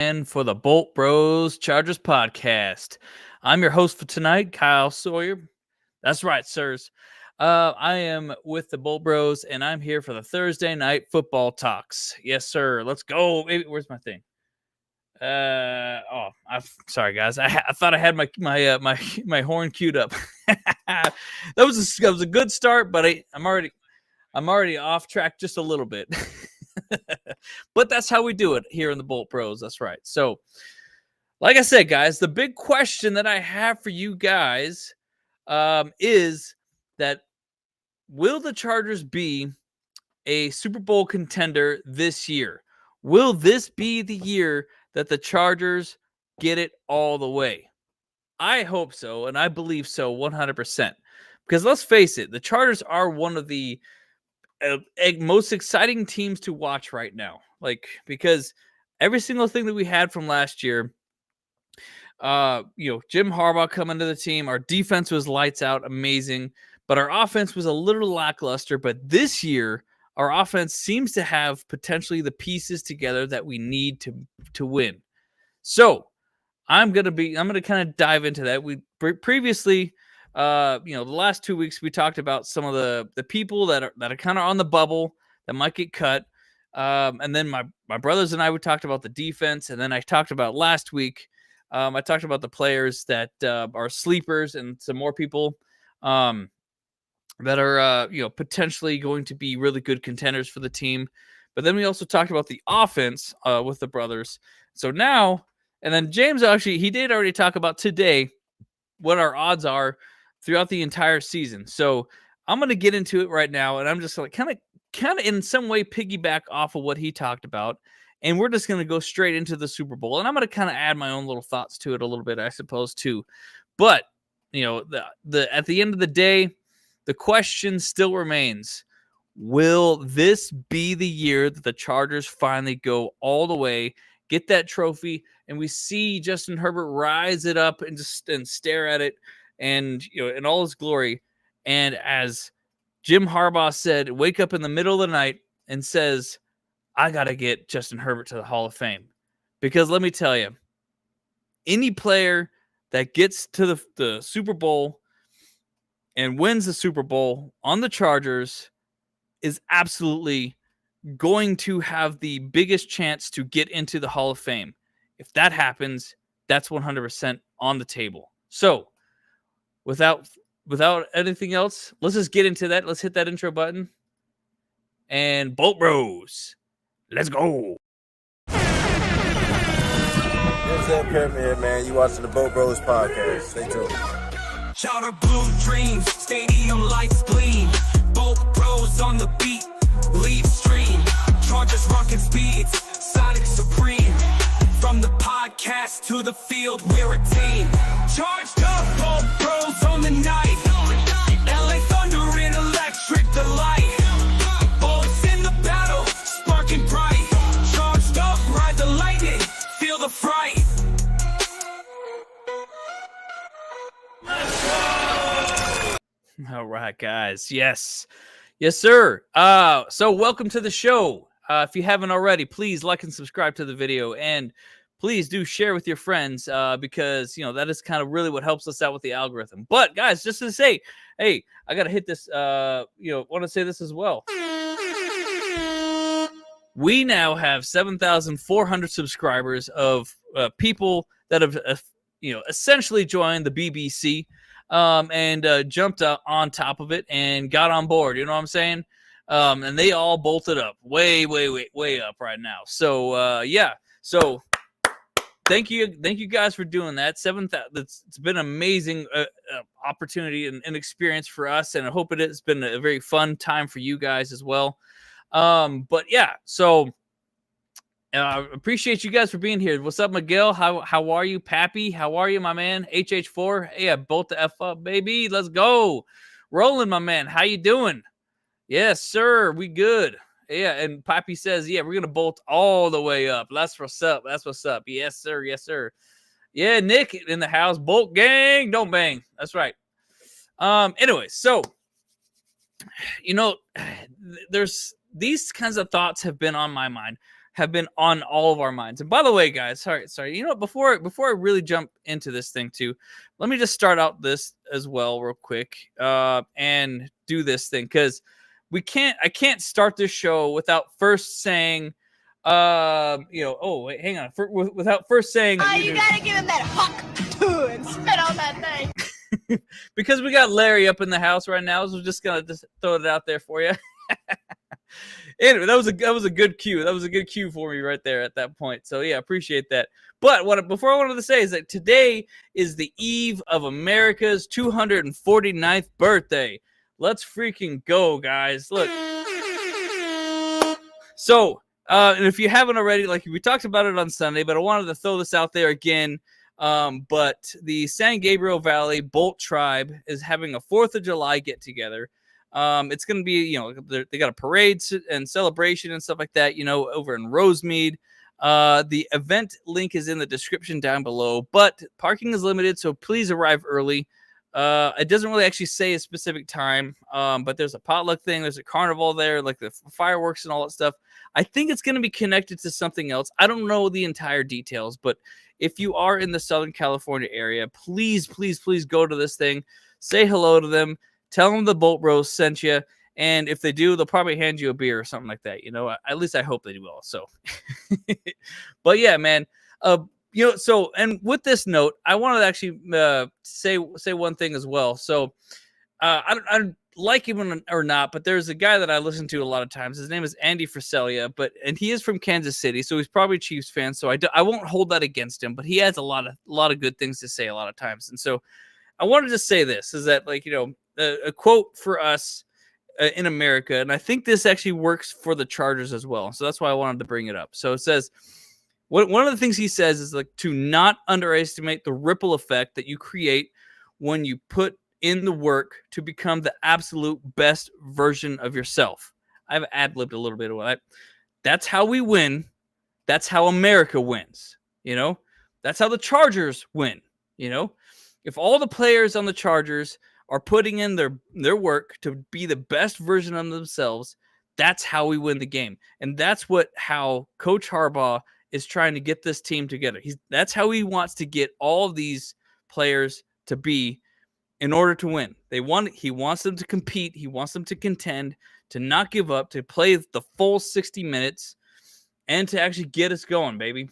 And for the Bolt Bros Chargers podcast. I'm your host for tonight, Kyle Sawyer. That's right, sirs. I am with the Bolt Bros, and I'm here for the Thursday night football talks. Yes, sir. Let's go. Where's my thing? Sorry, guys. I thought I had my horn queued up. that was a good start, but I'm already off track just a little bit. But that's how we do it here in the Bolt Bros. That's right. So, like I said, guys, the big question that I have for you guys is that will the Chargers be a Super Bowl contender this year? Will this be the year that the Chargers get it all the way? I hope so, and I believe so 100%. Because let's face it, the Chargers are one of the most exciting teams to watch right now. Because every single thing that we had from last year, Jim Harbaugh coming to the team, our defense was lights out, amazing, but our offense was a little lackluster. But this year, our offense seems to have potentially the pieces together that we need to win. So I'm gonna kind of dive into that. We previously, the last 2 weeks we talked about some of the people that are kind of on the bubble that might get cut. And then my brothers and I, we talked about the defense, and then I talked about last week. I talked about the players that are sleepers and some more people that are potentially going to be really good contenders for the team. But then we also talked about the offense with the brothers. So now, and then James he did already talk about today what our odds are throughout the entire season. So I'm going to get into it right now, and I'm just like kind of in some way piggyback off of what he talked about, and we're just going to go straight into the Super Bowl, and I'm going to kind of add my own little thoughts to it a little bit, I suppose, too. But the at the end of the day, the question still remains: will this be the year that the Chargers finally go all the way, get that trophy, and we see Justin Herbert rise it up and stare at it, and in all his glory? And as Jim Harbaugh said, wake up in the middle of the night and says, I got to get Justin Herbert to the Hall of Fame. Because let me tell you, any player that gets to the Super Bowl and wins the Super Bowl on the Chargers is absolutely going to have the biggest chance to get into the Hall of Fame. If that happens, that's 100% on the table. So, without anything else, let's just get into that. Let's hit that intro button. And Bolt Bros, let's go. What's up, Premier, man? You watching the Bolt Bros podcast. Stay tuned. Charter blue dreams, stadium lights gleam. Bolt Bros on the beat, lead stream. Chargers rocking speeds, Sonic supreme. From the podcast to the field, we're a team. Charged up, Bolt Bros on the night. LA Thunder in electric delight. Bolts in the battle, sparking bright. Charged up, ride the lightning, feel the fright. All right, guys. Yes, sir. So welcome to the show. If you haven't already, please like and subscribe to the video, and please do share with your friends because that is kind of really what helps us out with the algorithm. But guys, just to say, hey, I gotta hit this. Want to say this as well. We now have 7,400 subscribers of people that have essentially joined the BBC. And jumped on top of it and got on board. You know what I'm saying? And they all bolted up way up right now. So, yeah. So thank you guys for doing that. It's been an amazing opportunity and experience for us. And I hope it has been a very fun time for you guys as well. But yeah, so appreciate you guys for being here. What's up, Miguel? How are you, Pappy? How are you, my man? HH4. Hey, I bolt the F up, baby. Let's go. Roland, my man. How you doing? Yes, sir. We good. Yeah, and Pappy says, yeah, we're gonna bolt all the way up. That's what's up. Yes, sir. Yeah, Nick in the house. Bolt gang, don't bang. That's right. Anyway, so there's these kinds of thoughts have been on my mind have been on all of our minds. And by the way, guys, sorry. You know what? Before I really jump into this thing too, let me just start out this as well real quick and do this thing, because I can't start this show without first saying, oh, wait, hang on. Without first saying, you gotta give him that huck and spit on that thing. Because we got Larry up in the house right now, so we're just gonna throw it out there for you. Anyway, that was a good cue. That was a good cue for me right there at that point. So yeah, appreciate that. But before I wanted to say is that today is the eve of America's 249th birthday. Let's freaking go, guys! Look. So, and if you haven't already, like we talked about it on Sunday, but I wanted to throw this out there again. But the San Gabriel Valley Bolt Tribe is having a 4th of July get together. It's going to be, they got a parade and celebration and stuff like that, over in Rosemead. The event link is in the description down below, but parking is limited, so please arrive early. It doesn't really actually say a specific time, but there's a potluck thing. There's a carnival there, like the fireworks and all that stuff. I think it's going to be connected to something else. I don't know the entire details, but if you are in the Southern California area, please, please, please go to this thing. Say hello to them. Tell them the Bolt Bros sent you. And if they do, they'll probably hand you a beer or something like that. At least I hope they will. So, but yeah, man. So, and with this note, I wanted to actually say one thing as well. So, I don't like him or not, but there's a guy that I listen to a lot of times. His name is Andy Friselia, and he is from Kansas City, so he's probably a Chiefs fan. So I won't hold that against him, but he has a lot of good things to say a lot of times. And so I wanted to say this is that, a quote for us in America, and I think this actually works for the Chargers as well. So that's why I wanted to bring it up. So it says, one of the things he says is to not underestimate the ripple effect that you create when you put in the work to become the absolute best version of yourself. I've ad-libbed a little bit of that. That's how we win. That's how America wins. That's how the Chargers win. If all the players on the Chargers are putting in their work to be the best version of themselves, that's how we win the game. And that's how Coach Harbaugh is trying to get this team together. That's how he wants to get all of these players to be in order to win. He wants them to compete. He wants them to contend, to not give up, to play the full 60 minutes, and to actually get us going, baby.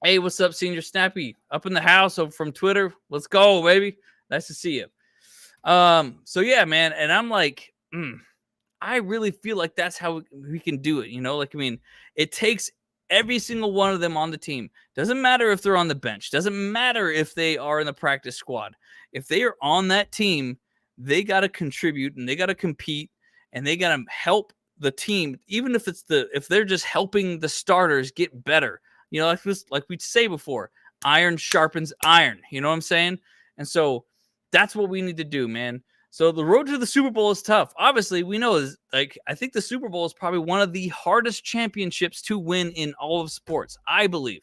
Hey, what's up, Senior Snappy? Up in the house from Twitter. Let's go, baby. Nice to see you. So yeah, man. And I'm like, I really feel like that's how we can do it. It takes every single one of them on the team. Doesn't matter if they're on the bench. Doesn't matter if they are in the practice squad. If they are on that team, they got to contribute and they got to compete and they got to help the team, even if they're just helping the starters get better. Like we say before, iron sharpens iron. You know what I'm saying? And so that's what we need to do, man. So the road to the Super Bowl is tough. Obviously, we know I think the Super Bowl is probably one of the hardest championships to win in all of sports, I believe.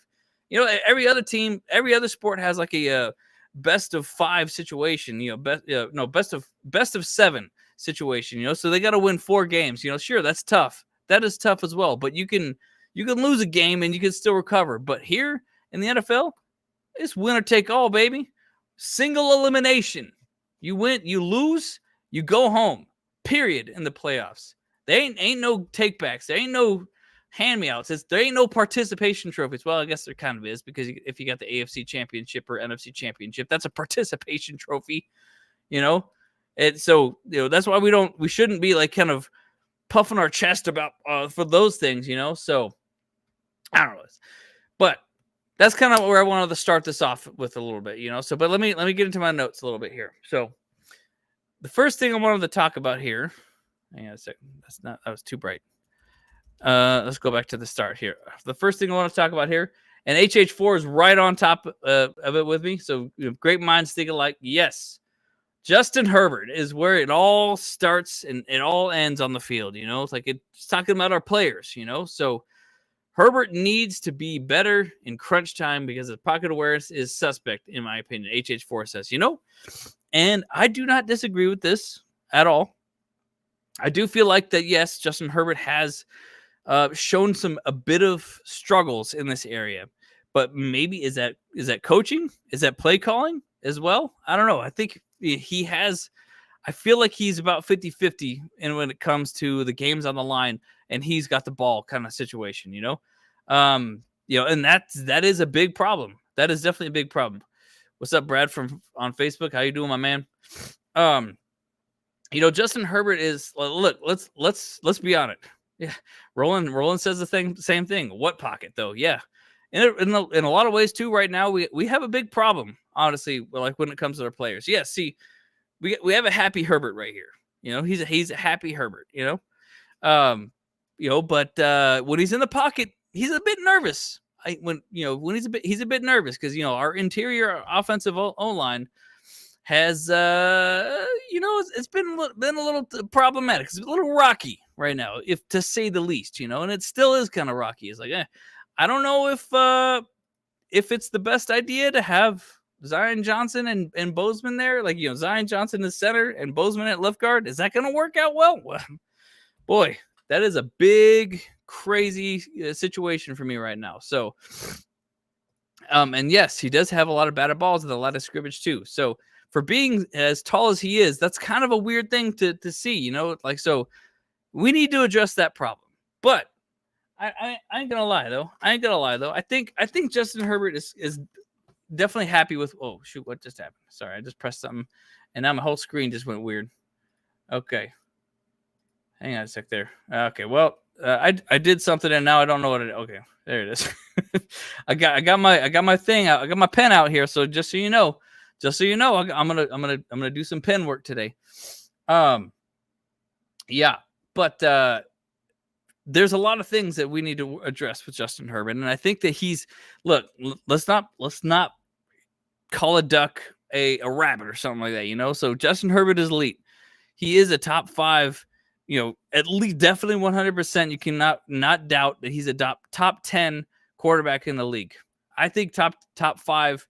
Every other team, every other sport has like a best of 5 situation, best of 7 situation, so they got to win 4 games. Sure, that's tough. That is tough as well, but you can lose a game and you can still recover. But here in the NFL, it's winner take all, baby. Single elimination. You win, you lose, you go home. Period. In the playoffs. There ain't no takebacks. There ain't no hand-me-outs. There ain't no participation trophies. Well, I guess there kind of is, because if you got the AFC Championship or NFC Championship, that's a participation trophy. And so that's why we shouldn't be like kind of puffing our chest about for those things. So I don't know, but that's kind of where I wanted to start this off with a little bit, So, but let me get into my notes a little bit here. So, the first thing I wanted to talk about here. Hang on a second. That was too bright. Let's go back to the start here. The first thing I want to talk about here, and HH4 is right on top of it with me. So, great minds think alike. Yes, Justin Herbert is where it all starts and it all ends on the field. It's like it's talking about our players. So. Herbert needs to be better in crunch time because his pocket awareness is suspect, in my opinion. HH4 says, and I do not disagree with this at all. I do feel like that, yes, Justin Herbert has shown a bit of struggles in this area. But maybe is that coaching? Is that play calling as well? I don't know. I think he has. I feel like he's about 50-50 in when it comes to the games on the line, and he's got the ball kind of situation, and that is a big problem. That is definitely a big problem. What's up, Brad from on Facebook? How you doing, my man? Justin Herbert is look. Let's be on it. Yeah, Roland says the same thing. What pocket though? Yeah, in a lot of ways too. Right now, we have a big problem, honestly. Like when it comes to our players. Yeah, see, we have a happy Herbert right here. He's a happy Herbert. But when he's in the pocket, he's a bit nervous. When he's a bit nervous because our interior offensive O-line has it's been a little problematic. It's a little rocky right now, if to say the least. And it still is kind of rocky. It's like I don't know if it's the best idea to have Zion Johnson and Bozeman there, like Zion Johnson in center and Bozeman at left guard. Is that going to work out well? Well, boy, that is a big, crazy situation for me right now. So, and yes, he does have a lot of batted balls and a lot of scrimmage too. So, for being as tall as he is, that's kind of a weird thing to see. So we need to address that problem. But I ain't gonna lie though. I think Justin Herbert is definitely happy with. Oh shoot! What just happened? Sorry, I just pressed something, and now my whole screen just went weird. Okay. Hang on a sec there. Okay, well, I did something and now I don't know what it. Okay, there it is. I got my thing out. I got my pen out here. So just so you know, I'm gonna do some pen work today. Yeah, but there's a lot of things that we need to address with Justin Herbert, and I think that let's not call a duck a rabbit or something like that. So Justin Herbert is elite. He is a top 5. At least definitely 100%. You cannot not doubt that he's a top 10 quarterback in the league. I think top 5,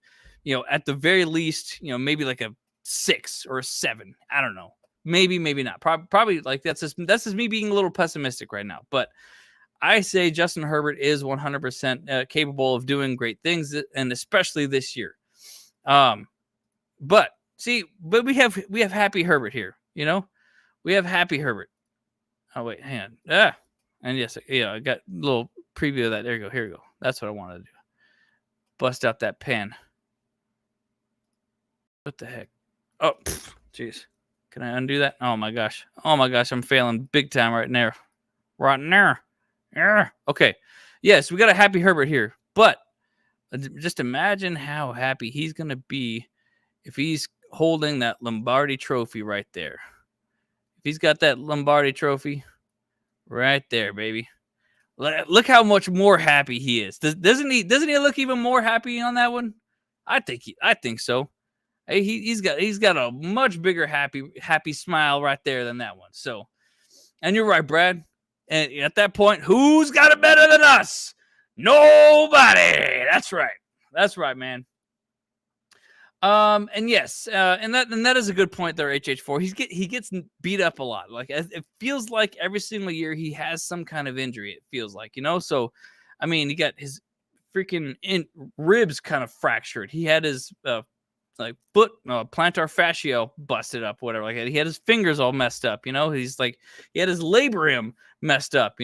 at the very least, maybe like a 6 or a 7. I don't know. Maybe not. Probably like that's just me being a little pessimistic right now. But I say Justin Herbert is 100% capable of doing great things, and especially this year. But we have happy Herbert here. We have happy Herbert. Oh, wait, hang on. And yes, I got a little preview of that. There you go. Here you go. That's what I wanted to do. Bust out that pen. What the heck? Oh, jeez. Can I undo that? Oh, my gosh. I'm failing big time right there. Right there. Yeah. Okay. Yes, we got a happy Herbert here. But just imagine how happy he's going to be if he's holding that Lombardi trophy right there. He's got that Lombardi trophy right there, baby. Look how much more happy he is. Doesn't he look even more happy on that one? I think so. Hey, he's got a much bigger happy smile right there than that one. So, and you're right, Brad. And at that point, who's got it better than us? Nobody. That's right, man. And yes, and that is a good point there, HH4. He gets beat up a lot. Like it feels like every single year he has some kind of injury. It feels like, So, I mean, he got his freaking ribs kind of fractured. He had his foot plantar fascia busted up, whatever. Like he had his fingers all messed up. He's like he had his labrum messed up.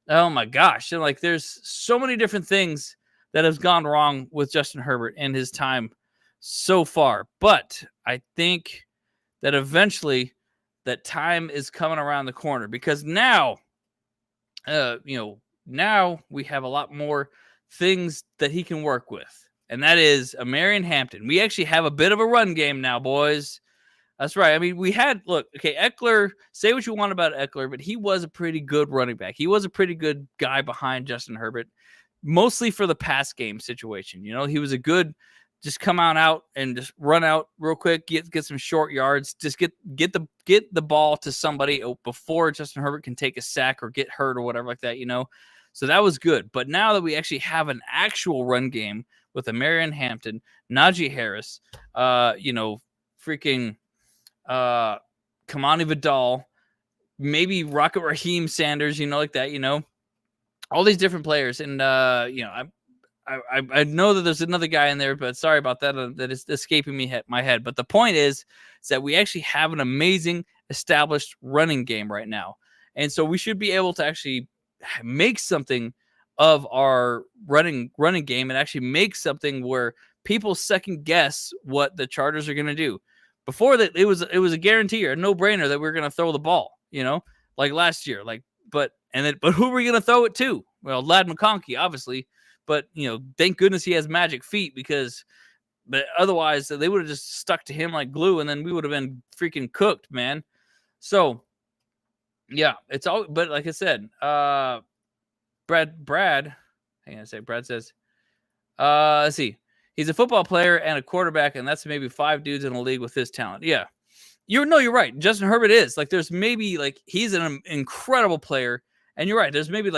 Oh my gosh! And like there's so many different things that have gone wrong with Justin Herbert in his time so far, but I think that eventually that time is coming around the corner because now we have a lot more things that he can work with, and that is a Marion Hampton. We actually have a bit of a run game now, boys. That's right. I mean, Eckler, say what you want about Eckler, but he was a pretty good running back. He was a pretty good guy behind Justin Herbert, mostly for the pass game situation. He was a good just come out and just run out real quick, get some short yards, just get the ball to somebody before Justin Herbert can take a sack or get hurt or whatever like that, So that was good. But now that we actually have an actual run game with a Marion Hampton, Najee Harris, freaking Kamani Vidal, maybe Rocket Raheem Sanders, like that, all these different players, and I know that there's another guy in there, but sorry about that. That is escaping my head. But the point is that we actually have an amazing established running game right now, and so we should be able to actually make something of our running game and actually make something where people second guess what the Chargers are going to do. Before that, it was a guarantee or a no brainer that we were going to throw the ball, like last year. But who are we going to throw it to? Well, Ladd McConkey, obviously. But, thank goodness he has magic feet but otherwise they would have just stuck to him like glue and then we would have been freaking cooked, man. So, yeah, it's all, but like I said, Brad, hang on a sec. Brad says, let's see. He's a football player and a quarterback, and that's maybe 5 dudes in the league with his talent. Yeah. You're right. Justin Herbert is there's maybe he's an incredible player. And you're right. There's maybe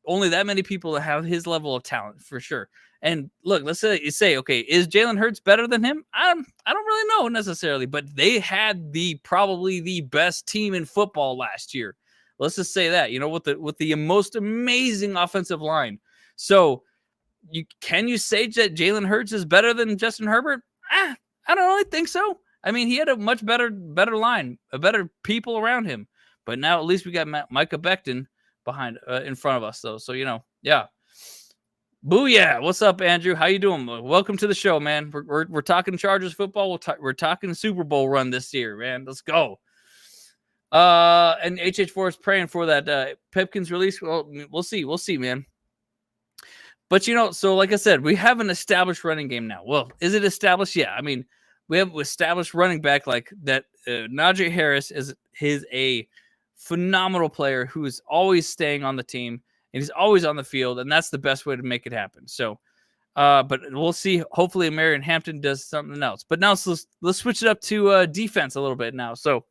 only that many people that have his level of talent for sure. And look, let's say, okay, is Jalen Hurts better than him? I don't really know necessarily, but they had probably the best team in football last year. Let's just say that, with the most amazing offensive line. So can you say that Jalen Hurts is better than Justin Herbert? I don't really think so. I mean, he had a much better line, better people around him. But now at least we got Micah Becton behind in front of us though, so yeah. Booyah! What's up, Andrew? How you doing? Welcome to the show, man. We're talking Chargers football. We're talking Super Bowl run this year, man. Let's go. And HH4 is praying for that Pipkins release. Well, we'll see, man. But so like I said, we have an established running game now. Well, is it established? Yeah. I mean, we have established running back like that. Najee Harris is a phenomenal player who is always staying on the team and he's always on the field, and that's the best way to make it happen. So, but we'll see. Hopefully, Marion Hampton does something else. But now let's switch it up to defense a little bit now. So,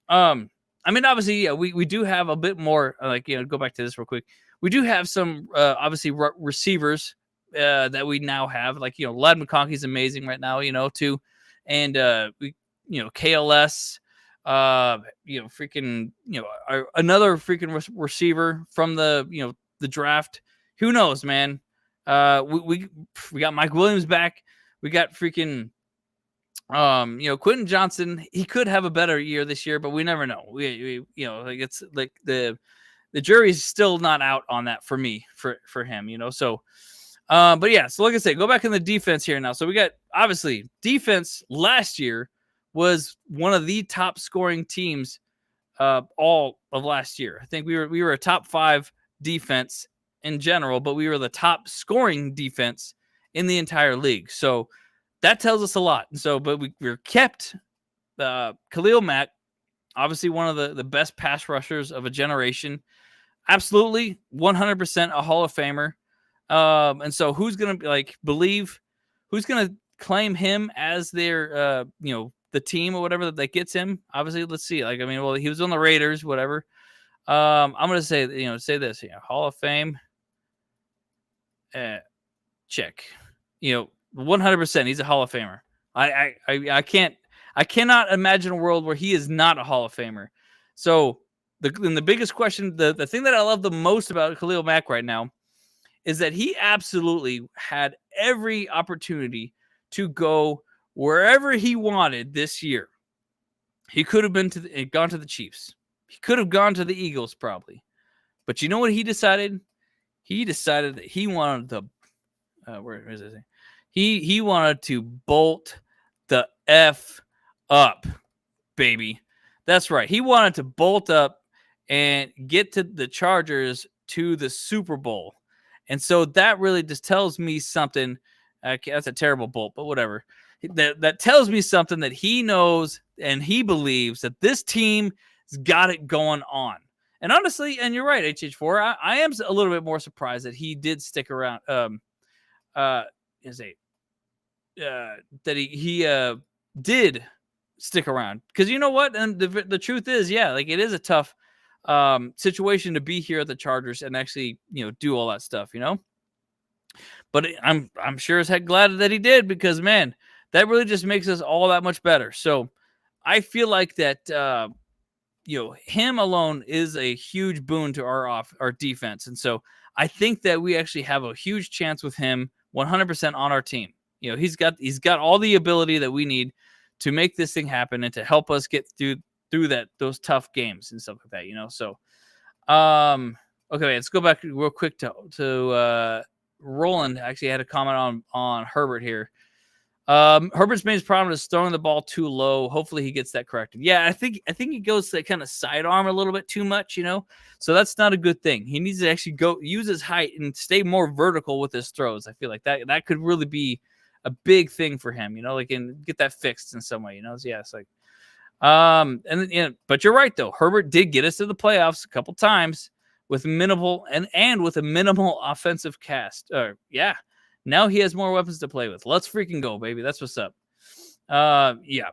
I mean, obviously, yeah, we do have a bit more. Go back to this real quick. We do have some obviously receivers that we now have. Ladd McConkey's amazing right now. Too, and we KLS. Another freaking receiver from the draft. Who knows, man? We got Mike Williams back. We got freaking Quentin Johnson. He could have a better year this year, but we never know. It's like the jury's still not out on that for me for him. So. But yeah, so like I said, go back in the defense here now. So we got obviously defense last year was one of the top scoring teams all of last year. I think we were a top 5 defense in general, but we were the top scoring defense in the entire league. So that tells us a lot. So, but we kept Khalil Mack, obviously one of the best pass rushers of a generation. Absolutely 100% a Hall of Famer. And so who's going to who's going to claim him as their, the team or whatever that gets him? Obviously, let's see. He was on the Raiders, whatever. I'm going to say this, Hall of Fame. Check. 100%. He's a Hall of Famer. I cannot imagine a world where he is not a Hall of Famer. So the biggest question, the thing that I love the most about Khalil Mack right now is that he absolutely had every opportunity to go wherever he wanted this year. He could have gone to the Chiefs. He could have gone to the Eagles probably. But you know what he decided? He decided that he wanted to where is it? He wanted to bolt the F up, baby. That's right. He wanted to bolt up and get to the Chargers to the Super Bowl. And so that really just tells me something. That's a terrible bolt, but whatever. That tells me something that he knows and he believes that this team has got it going on. And honestly, and you're right, HH4, I am a little bit more surprised that he did stick around. That he did stick around, because you know what? And the truth is, yeah, it is a tough situation to be here at the Chargers and actually, do all that stuff, But I'm sure as heck glad that he did, because man, that really just makes us all that much better. So I feel like that, him alone is a huge boon to our defense. And so I think that we actually have a huge chance with him 100% on our team. You know, he's got all the ability that we need to make this thing happen and to help us get through those tough games and stuff like that, you know. So okay, let's go back real quick to Roland actually had a comment on Herbert here. Herbert's main problem is throwing the ball too low. Hopefully he gets that corrected. Yeah, I think he goes to kind of sidearm a little bit too much, you know. So that's not a good thing. He needs to actually use his height and stay more vertical with his throws. I feel like that could really be a big thing for him, you know, like, and get that fixed in some way, you know. So yeah, it's like but you're right though. Herbert did get us to the playoffs a couple times with minimal and with a minimal offensive cast. Yeah. Now he has more weapons to play with. Let's freaking go, baby. That's what's up. Yeah.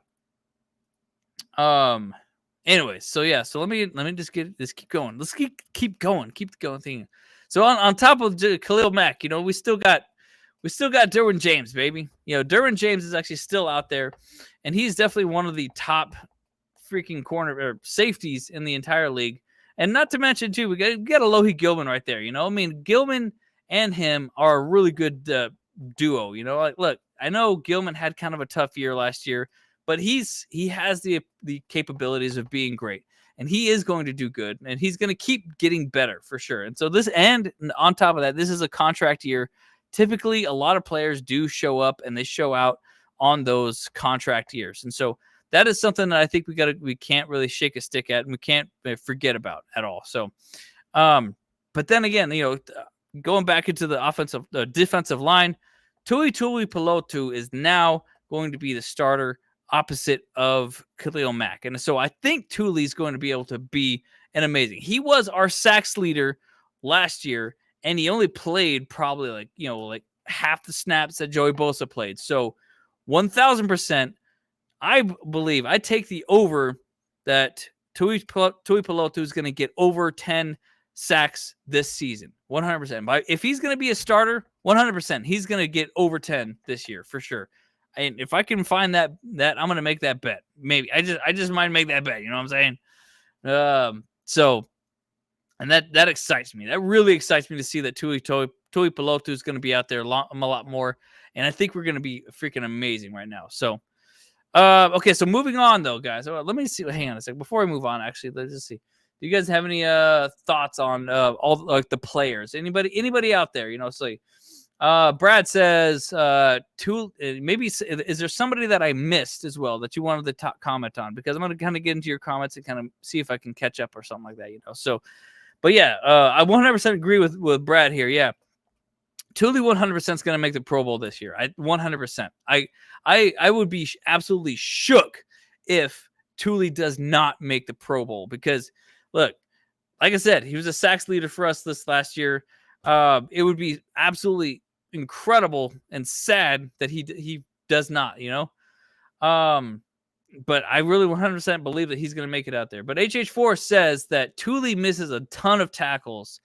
Anyways, so yeah, so let me just keep going. Let's keep going. Keep the going thing. So on top of Khalil Mack, you know, we still got Derwin James, baby. You know, Derwin James is actually still out there, and he's definitely one of the top freaking corner or safeties in the entire league. And not to mention too, we got a Lohi Gilman right there. You know, I mean, Gilman and him are a really good duo. You know, like, look, I know Gilman had kind of a tough year last year, but he has the capabilities of being great, and he is going to do good, and he's going to keep getting better for sure. And so and on top of that, this is a contract year. Typically, a lot of players do show up and they show out on those contract years, and so that is something that I think we can't really shake a stick at, and we can't forget about at all. So, but then again, you know, going back into the defensive line, Tuli Pelotu is now going to be the starter opposite of Khalil Mack. And so I think Tuli is going to be able to be an amazing. He was our sacks leader last year, and he only played probably like half the snaps that Joey Bosa played. So 1,000%, I believe I take the over that Tui Pelotu is going to get over 10 sacks this season. 100%. But if he's going to be a starter, 100%, he's going to get over 10 this year for sure. And if I can find that I'm going to make that bet. Maybe I just might make that bet. You know what I'm saying? So, and that excites me. That really excites me to see that Tui Pelotu is going to be out there a lot more. And I think we're going to be freaking amazing right now. So, okay. So moving on though, guys, let me see. Hang on a second. Before we move on, actually, let's just see. Do you guys have any thoughts on all like the players? Anybody out there? You know, so Brad says, maybe is there somebody that I missed as well that you wanted to comment on? Because I'm going to kind of get into your comments and kind of see if I can catch up or something like that. You know, so, but yeah, I 100% agree with Brad here. Yeah, Tuli 100% is going to make the Pro Bowl this year. 100%. I would be absolutely shook if Tuli does not make the Pro Bowl because. Look, like I said, he was a sacks leader for us this last year. It would be absolutely incredible and sad that he does not, you know. But I really 100% believe that he's going to make it out there. But HH4 says that Tuli misses a ton of tackles.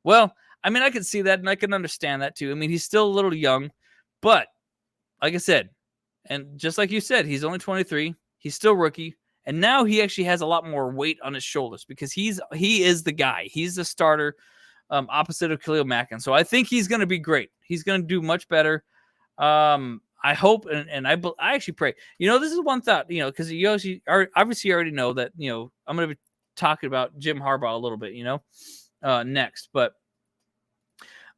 Well, I mean, I can see that and I can understand that too. I mean, he's still a little young, but like I said, and just like you said, he's only 23. He's still rookie. And now he actually has a lot more weight on his shoulders because he is the guy. He's the starter opposite of Khalil Mack. And so I think he's going to be great. He's going to do much better. I hope and I actually pray. You know, this is one thought, you know, because you obviously already know that, you know, I'm going to be talking about Jim Harbaugh a little bit, you know, next. But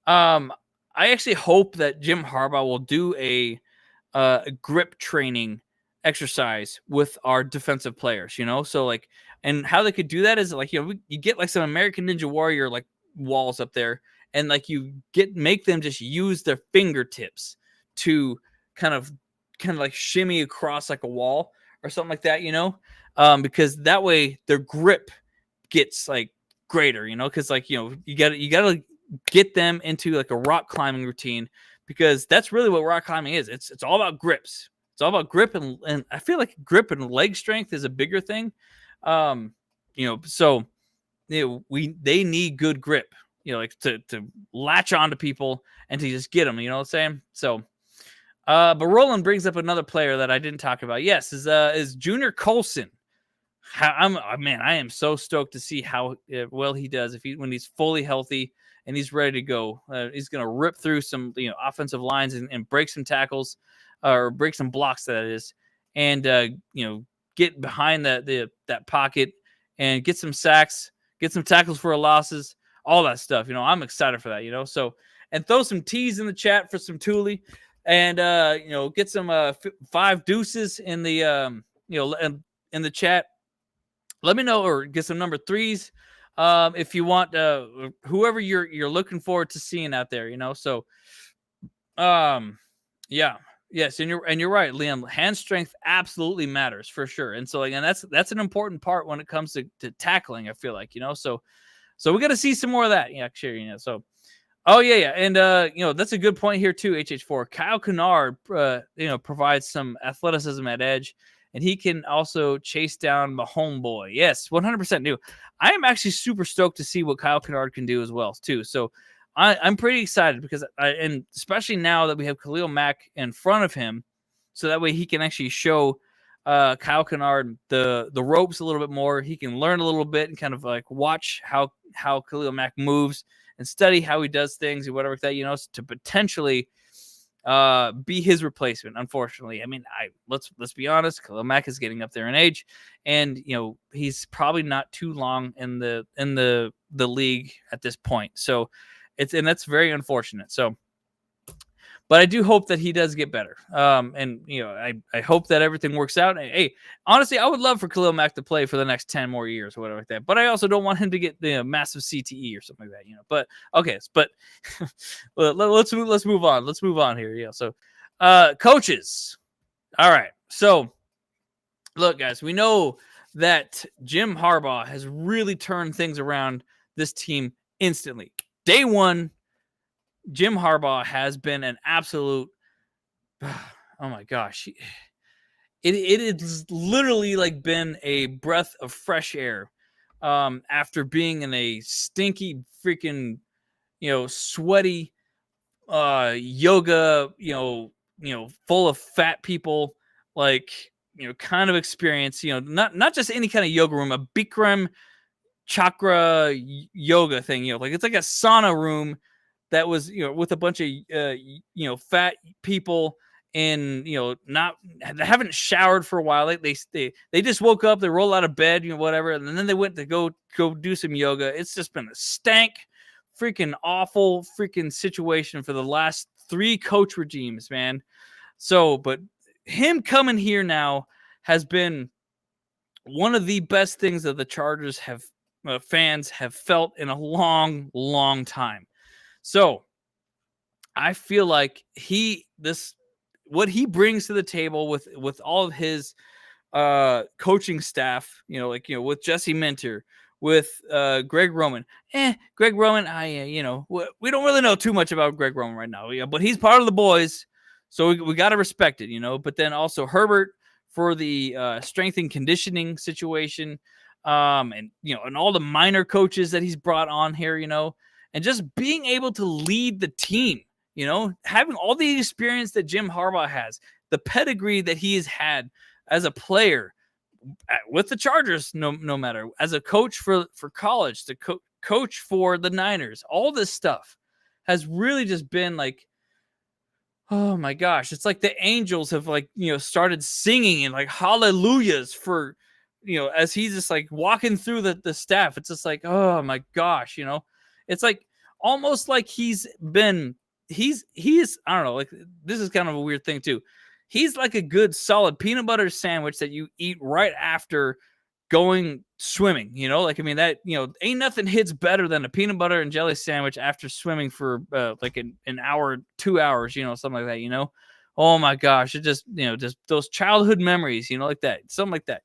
I actually hope that Jim Harbaugh will do a grip training exercise with our defensive players, you know, so like, and how they could do that is like, you know, you get like some American Ninja Warrior like walls up there, and like you make them just use their fingertips to kind of like shimmy across like a wall or something like that, you know, because that way their grip gets like greater, you know, because like, you know, you gotta get them into like a rock climbing routine, because that's really what rock climbing is. It's all about grips. It's all about grip, and I feel like grip and leg strength is a bigger thing. You know, so you know, they need good grip, you know, like to latch onto people and to just get them, you know what I'm saying? So, but Roland brings up another player that I didn't talk about. Yes, is Junior Colson. I am so stoked to see how well he does when he's fully healthy and he's ready to go. He's going to rip through some offensive lines and break some tackles, or break some blocks, that is, and get behind that pocket and get some sacks, get some tackles for losses, all that stuff. I'm excited for that. So, and throw some T's in the chat for some Thule, and get some 5 deuces in the in the chat. Let me know, or get some number 3s if you want, whoever you're looking forward to seeing out there. So yeah. Yes, and you're right, Liam. Hand strength absolutely matters, for sure. And so, and that's an important part when it comes to tackling, I feel like, so we got to see some more of that. Yeah, sure. So, oh yeah. And that's a good point here too, HH4. Kyle Kennard provides some athleticism at edge, and he can also chase down my homeboy. Yes, 100% new. I am actually super stoked to see what Kyle Kennard can do as well too. So I'm pretty excited, because and especially now that we have Khalil Mack in front of him, so that way he can actually show Kyle Kennard the ropes a little bit more. He can learn a little bit and kind of like watch how Khalil Mack moves and study how he does things and whatever that, to potentially be his replacement. Unfortunately, I mean, let's be honest, Khalil Mack is getting up there in age, and he's probably not too long in the league at this point. So that's very unfortunate. So, but I do hope that he does get better. And I hope that everything works out. Hey, honestly, I would love for Khalil Mack to play for the next 10 more years or whatever like that. But I also don't want him to get massive CTE or something like that. But okay, but let's move on. Let's move on here. Yeah. So, coaches. All right. So, look, guys, we know that Jim Harbaugh has really turned things around this team instantly. Day one, Jim Harbaugh has been an absolute, oh my gosh. It has literally like been a breath of fresh air after being in a stinky freaking, sweaty yoga, full of fat people, like, kind of experience, not just any kind of yoga room, a Bikram chakra yoga thing, like it's like a sauna room that was, with a bunch of, fat people, and, they haven't showered for a while. Like they just woke up, they roll out of bed, whatever. And then they went to go do some yoga. It's just been a stank, freaking awful freaking situation for the last 3 coach regimes, man. So, but him coming here now has been one of the best things that the Chargers fans have felt in a long, long time. So I feel like what he brings to the table with all of his coaching staff, with Jesse Minter, with Greg Roman. Greg Roman, we don't really know too much about Greg Roman right now, but he's part of the boys, so we got to respect it, But then also Herbert for the strength and conditioning situation, and all the minor coaches that he's brought on here, and just being able to lead the team, having all the experience that Jim Harbaugh has, the pedigree that he has had as a player with the Chargers, no matter, as a coach for college, the coach for the Niners, all this stuff has really just been like, oh my gosh, it's like the angels have started singing and like hallelujahs for, as he's just like walking through the staff. It's just like, oh my gosh, it's like almost like he is, I don't know, like this is kind of a weird thing too. He's like a good solid peanut butter sandwich that you eat right after going swimming, that, ain't nothing hits better than a peanut butter and jelly sandwich after swimming for like an hour, 2 hours, something like that, Oh my gosh. It just, just those childhood memories, like that, something like that.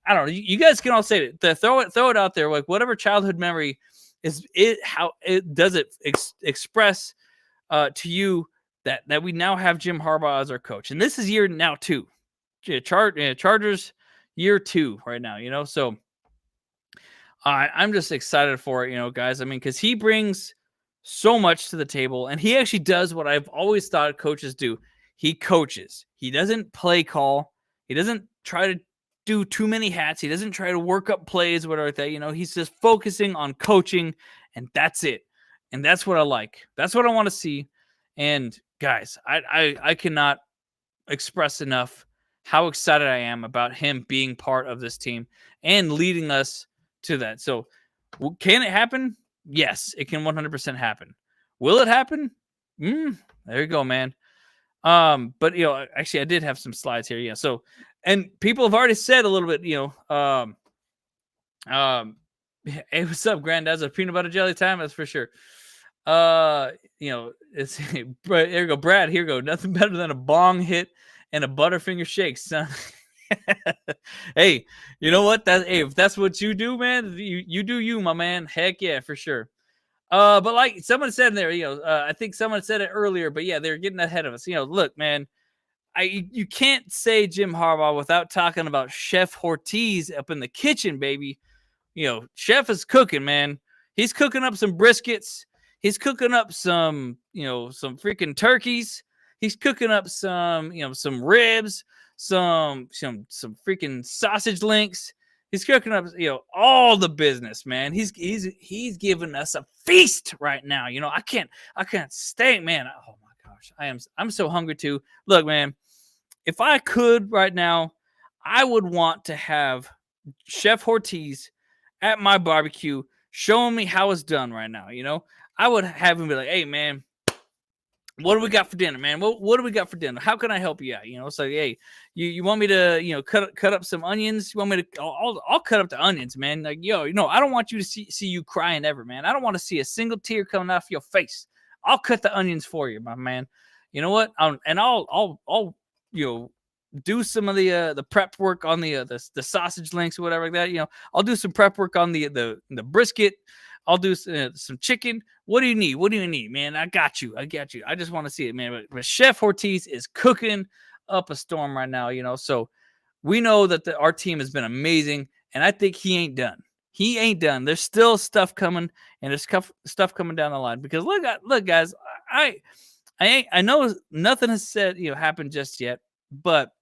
I don't know. You guys can all say it. Throw it out there. Like whatever childhood memory is it, how it does it express to you that we now have Jim Harbaugh as our coach. And this is year now 2. Chargers year 2 right now, so I'm just excited for it, guys. I mean, because he brings so much to the table, and he actually does what I've always thought coaches do. He coaches. He doesn't play call. He doesn't try to do too many hats. He doesn't try to work up plays, whatever like that. He's just focusing on coaching, and that's it. And that's what I like. That's what I want to see. And guys, I cannot express enough how excited I am about him being part of this team and leading us to that. So can it happen? Yes, it can 100% happen. Will it happen? There you go, man. But actually I did have some slides here. Yeah. So, and people have already said a little bit, hey, what's up, Granddad's a peanut butter jelly time? That's for sure. It's there you go, Brad. Here you go. Nothing better than a bong hit and a Butterfinger shake, son. Hey, you know what? If that's what you do, man, you do you, my man. Heck yeah, for sure. But like someone said in there, I think someone said it earlier, but yeah, they're getting ahead of us. Look, man, you can't say Jim Harbaugh without talking about Chef Ortiz up in the kitchen, baby. Chef is cooking, man. He's cooking up some briskets. He's cooking up some freaking turkeys. He's cooking up some ribs, some freaking sausage links. He's cooking up, all the business, man. He's giving us a feast right now. I can't stay, man. Oh my gosh, I'm so hungry too. Look, man, if I could right now, I would want to have Chef Ortiz at my barbecue showing me how it's done right now. I would have him be like, hey, man, what do we got for dinner, man? What do we got for dinner? How can I help you out? It's like, hey, you want me to, cut up some onions? You want me to, I'll cut up the onions, man. Like, I don't want you to see you crying ever, man. I don't want to see a single tear coming off your face. I'll cut the onions for you, my man. You know what? I'll do some of the prep work on the sausage links or whatever like that. I'll do some prep work on the brisket. I'll do some chicken. What do you need? What do you need, man? I got you. I just want to see it, man. But Chef Ortiz is cooking up a storm right now, So we know that our team has been amazing, and I think he ain't done. He ain't done. There's still stuff coming, and there's stuff coming down the line. Because look, guys, I know nothing has said happened just yet, but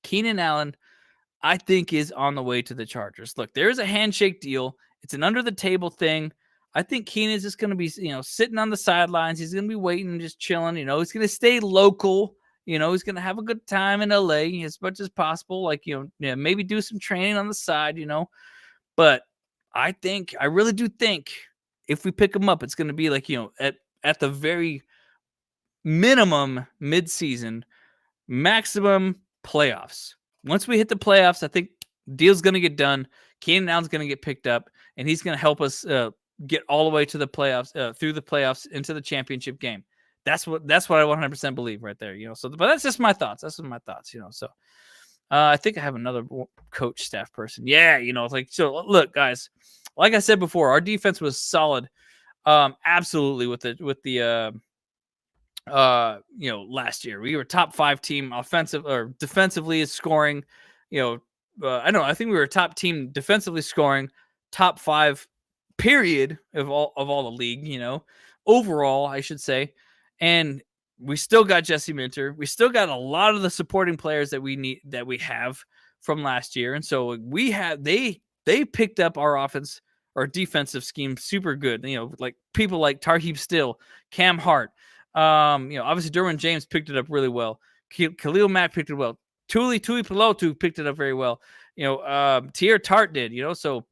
Keenan Allen, I think, is on the way to the Chargers. Look, there is a handshake deal. It's an under the table thing. I think Keenan's just going to be, sitting on the sidelines. He's going to be waiting, just chilling. He's going to stay local. He's going to have a good time in LA as much as possible. Like, maybe do some training on the side, But I really do think if we pick him up, it's going to be like, at the very minimum midseason, maximum playoffs. Once we hit the playoffs, I think deal's going to get done. Keenan Allen's going to get picked up, and he's going to help us get all the way to the playoffs, through the playoffs into the championship game. That's what I 100% believe right there. So, but that's just my thoughts. So, I think I have another coach staff person. Yeah, so. Look, guys, like I said before, our defense was solid. Absolutely with the last year we were top 5 team offensive or defensively scoring. I think we were a top team defensively scoring, top 5 period of all the league, overall, I should say. And we still got Jesse Minter. We still got a lot of the supporting players that we have from last year. And so they picked up our offense or defensive scheme super good. Like people like Tarheeb Still, Cam Hart. Obviously Derwin James picked it up really well. Khalil Mack picked it well. Tuli Pelotu picked it up very well. Tier Tart did, so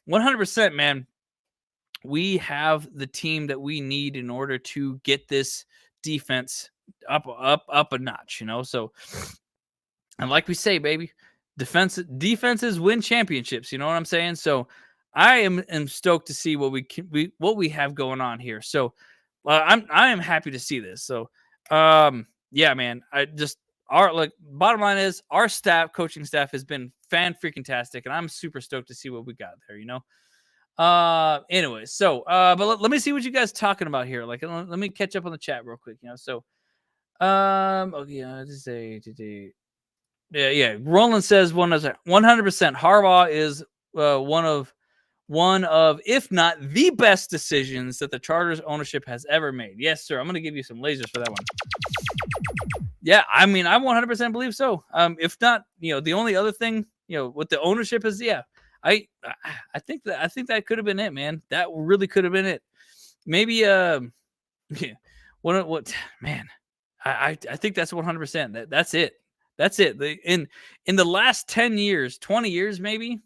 100%, man. We have the team that we need in order to get this defense up a notch, So, and like we say, baby, defenses win championships. You know what I'm saying? So I am stoked to see what we have going on here. So I am happy to see this. So, yeah, man, bottom line is our coaching staff has been fan-freaking-tastic, and I'm super stoked to see what we got there, Anyways, so, but let me see what you guys talking about here. Like, let me catch up on the chat real quick, So, yeah. Roland says 100%. Harbaugh is one of, if not the best decisions that the Chargers ownership has ever made. Yes, sir. I'm going to give you some lasers for that one. Yeah, I mean, I 100% believe so. If not, the only other thing, with the ownership is, yeah, I think that could have been it, man. That really could have been it. maybe yeah. What man? I think that's 100%. That's it. That's it. In the last 10 years, 20 years, maybe.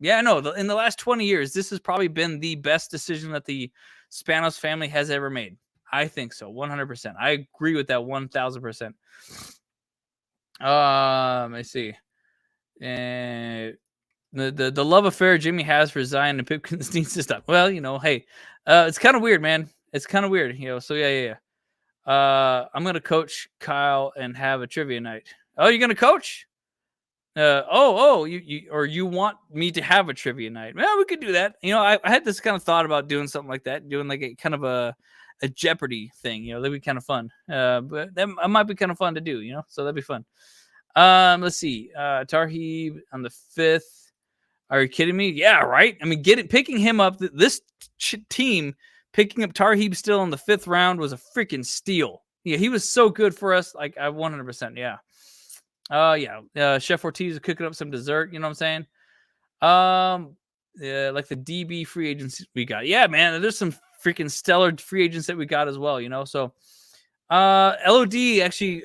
Yeah, no, in the last 20 years, this has probably been the best decision that the Spanos family has ever made. I think so, 100%. I agree with that 1,000%. I see. And the love affair Jimmy has for Zion and Pipkins needs to stop. Well, hey, it's kind of weird, man. It's kind of weird, So yeah. I'm gonna coach Kyle and have a trivia night. Oh, you're gonna coach? You want me to have a trivia night? Well, we could do that. I had this kind of thought about doing something like that, doing like a kind of a Jeopardy thing. That'd be kind of fun. But that might be kind of fun to do. So that'd be fun. Let's see. Tarheeb on the 5th. Are you kidding me? Yeah, right. I mean, picking him up. This team picking up Tarheeb still in the 5th round was a freaking steal. Yeah, he was so good for us. Like, I 100%. Yeah. Chef Ortiz is cooking up some dessert. You know what I'm saying? Yeah, like the DB free agents we got. Yeah, man. There's some freaking stellar free agents that we got as well. So, LOD actually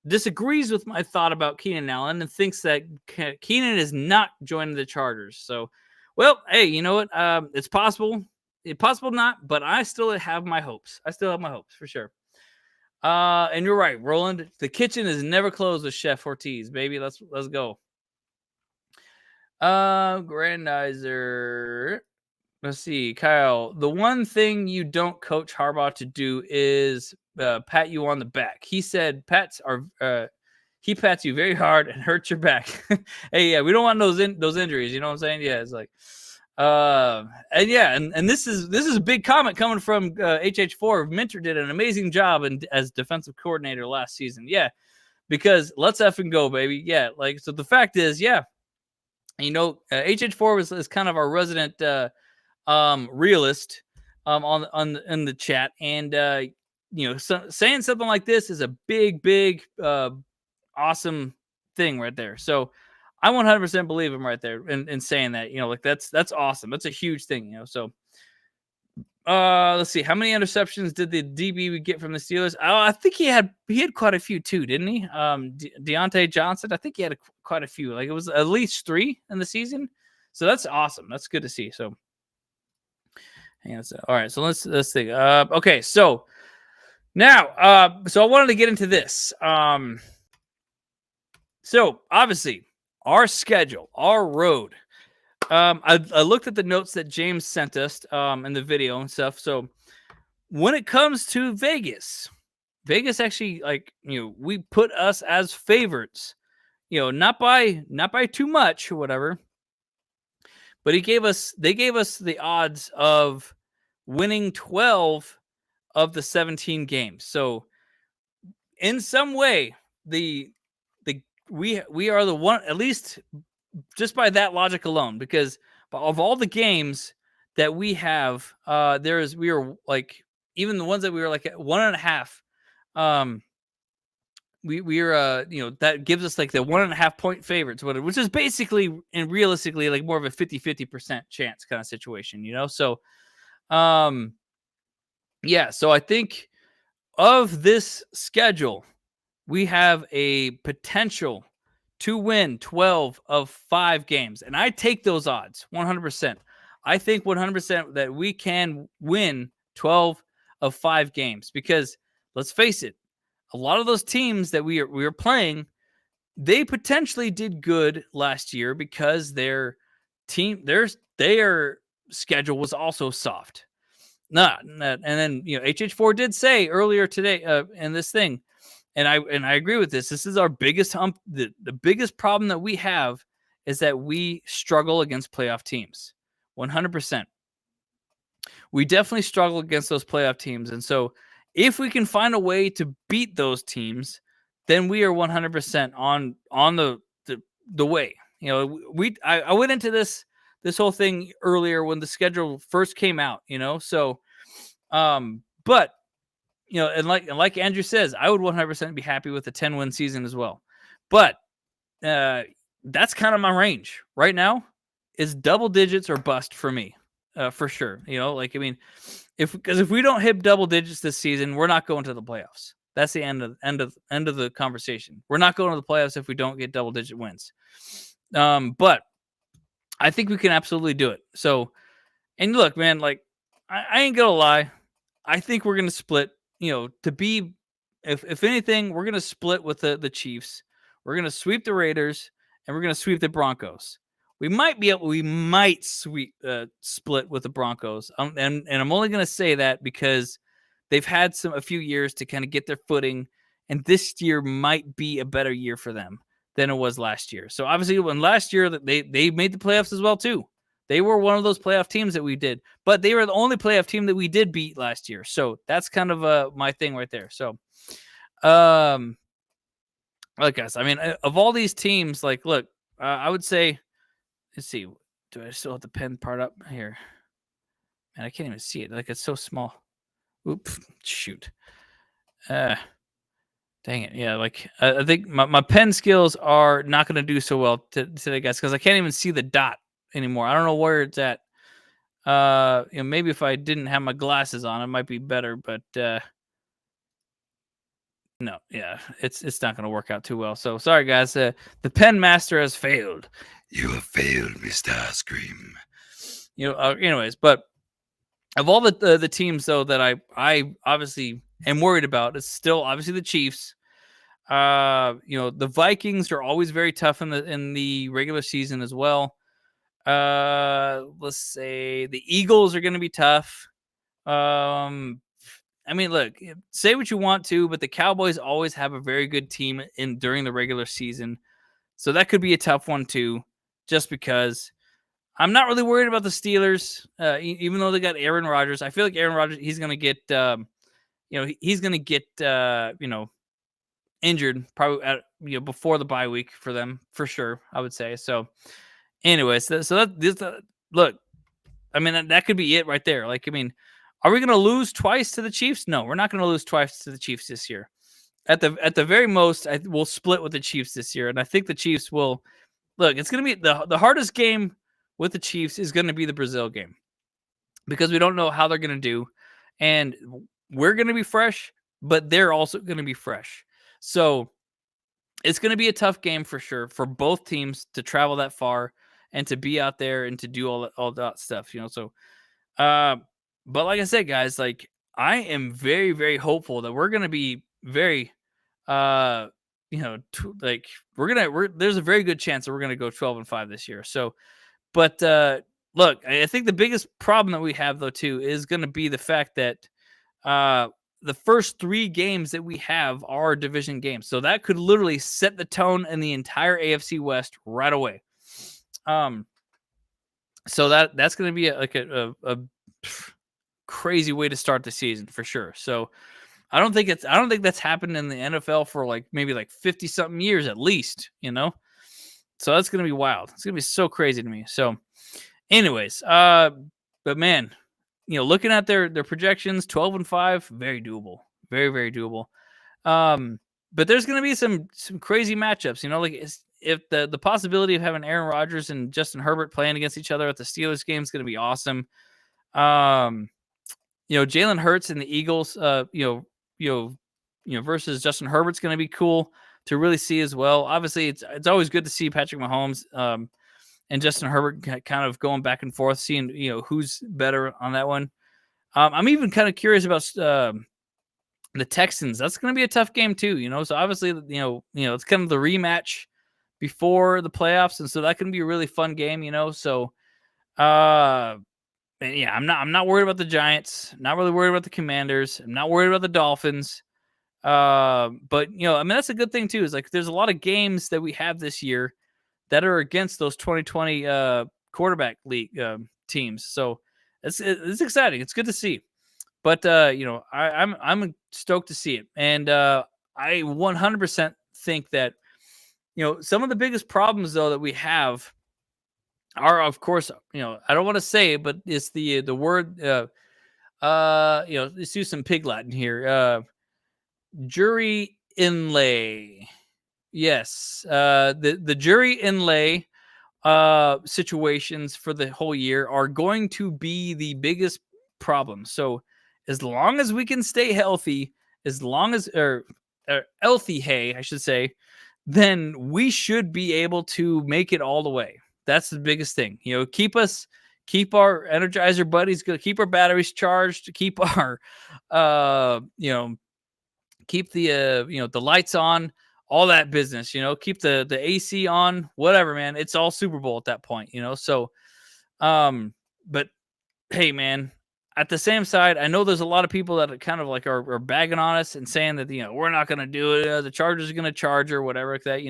disagrees with my thought about Keenan Allen and thinks that Keenan is not joining the Chargers. So, well, hey, you know what? It's possible. It's possible not, but I still have my hopes. For sure. And you're right, Roland. The kitchen is never closed with Chef Ortiz, baby. Let's go. Grandizer. Let's see, Kyle. The one thing you don't coach Harbaugh to do is pat you on the back. He said he pats you very hard and hurts your back. Hey, yeah, we don't want those injuries. You know what I'm saying? Yeah, it's like, and this is a big comment coming from HH4. Minter did an amazing job as defensive coordinator last season. Yeah, because let's effing go, baby. Yeah, like, so the fact is, yeah, HH4 is kind of our resident realist in the chat, and saying something like this is a big awesome thing right there. So I 100% believe him right there in saying that. That's awesome. That's a huge thing. So let's see, how many interceptions did the DB get from the Steelers? Oh, I think he had quite a few too, didn't he? Deontay Johnson, I think he had quite a few. Like, it was at least 3 in the season. So that's awesome. That's good to see. So hang on a second. All right, so let's think. Okay, so now, so I wanted to get into this. So obviously, our schedule, our road. I looked at the notes that James sent us in the video and stuff. So when it comes to Vegas actually, like, we put us as favorites. Not by too much or whatever. But they gave us the odds of winning 12 of the 17 games. So in some way, we are the one, at least just by that logic alone, because of all the games that we have, we are like, even the ones that we were like at 1.5, we are that gives us like the 1.5 point favorites, which is basically and realistically like more of a 50% chance kind of situation, So, yeah. So I think of this schedule, we have a potential to win 12 of 5 games. And I take those odds 100%. I think 100% that we can win 12 of 5 games, because let's face it, a lot of those teams that we are playing, they potentially did good last year because their schedule was also soft. And then HH4 did say earlier today in this thing, and I agree with this. This is our biggest hump. The biggest problem that we have is that we struggle against playoff teams. 100%. We definitely struggle against those playoff teams, and so if we can find a way to beat those teams, then we are 100% on the way. I went into this whole thing earlier when the schedule first came out. So, but and like Andrew says, I would 100% be happy with a 10-win season as well. But that's kind of my range right now. Is double digits or bust for me, for sure. because if we don't hit double digits this season, we're not going to the playoffs. That's the end of the conversation. We're not going to the playoffs if we don't get double digit wins. But I think we can absolutely do it. So, and look, man, like I ain't gonna lie. I think we're gonna split. To be, if anything, we're gonna split with the Chiefs. We're gonna sweep the Raiders, and we're gonna sweep the Broncos. We might split with the Broncos. And I'm only gonna say that because they've had a few years to kind of get their footing, and this year might be a better year for them than it was last year. So obviously, when last year they made the playoffs as well too. They were one of those playoff teams that we did, but they were the only playoff team that we did beat last year. So that's kind of my thing right there. So, look, guys, I mean, of all these teams, like, look, I would say, let's see, do I still have the pen part up here? Man, I can't even see it. Like, it's so small. Oops, shoot. Dang it. Yeah, like, I think my pen skills are not going to do so well today, guys, because I can't even see the dot anymore. I don't know where it's at. Maybe if I didn't have my glasses on, it might be better, but no, yeah, it's not going to work out too well. So sorry, guys. The pen master has failed. You have failed, Mr. Ice Cream. Anyways, but of all the teams though that I obviously am worried about, it's still obviously the Chiefs. The Vikings are always very tough in the regular season as well. Let's say the Eagles are going to be tough. I mean, look, say what you want to, but the Cowboys always have a very good team during the regular season. So that could be a tough one too, just because I'm not really worried about the Steelers, even though they got Aaron Rodgers. I feel like Aaron Rodgers, he's going to get, he's going to get, injured probably before the bye week for them, for sure, I would say. So anyways, look, I mean, that could be it right there. Like, I mean, are we going to lose twice to the Chiefs? No, we're not going to lose twice to the Chiefs this year. At the very most, we'll split with the Chiefs this year, and I think the Chiefs will. Look, it's going to be the hardest game with the Chiefs is going to be the Brazil game because we don't know how they're going to do, and we're going to be fresh, but they're also going to be fresh. So it's going to be a tough game for sure for both teams to travel that far and to be out there and to do all that stuff, So, but like I said, guys, like I am very, very hopeful that we're going to be very, there's a very good chance that we're going to go 12-5 this year. So, but look, I think the biggest problem that we have though too is going to be the fact that the first 3 games that we have are division games. So that could literally set the tone in the entire AFC West right away. So that's going to be a crazy way to start the season for sure. So I don't think that's happened in the NFL for maybe 50 something years at least, So that's going to be wild. It's going to be so crazy to me. So anyways, but man, looking at their projections, 12-5, very doable, very, very doable. But there's going to be some crazy matchups, if the possibility of having Aaron Rodgers and Justin Herbert playing against each other at the Steelers game is going to be awesome. Jalen Hurts and the Eagles, versus Justin Herbert's going to be cool to really see as well. Obviously, it's always good to see Patrick Mahomes and Justin Herbert kind of going back and forth, seeing who's better on that one. I'm even kind of curious about the Texans. That's going to be a tough game too, So obviously, it's kind of the rematch before the playoffs, and so that can be a really fun game, So, yeah, I'm not worried about the Giants. I'm not really worried about the Commanders. I'm not worried about the Dolphins. But I mean, that's a good thing too. Is there's a lot of games that we have this year that are against those 2020 quarterback league teams. So it's exciting. It's good to see. But I'm stoked to see it, and I 100% think that some of the biggest problems though that we have are, of course, I don't want to say it, but it's the word. Let's do some pig Latin here. Jury inlay. Yes, the jury inlay situations for the whole year are going to be the biggest problem. So as long as we can stay healthy, as long as healthy, I should say, then we should be able to make it all the way. That's the biggest thing. Keep our Energizer buddies good, keep our batteries charged, keep our keep the the lights on, all that business, keep the AC on, whatever, man. It's all Super Bowl at that point, So but hey, man, at the same side, I know there's a lot of people that kind of like are bagging on us and saying that we're not going to do it. The Chargers are going to charge or whatever like that,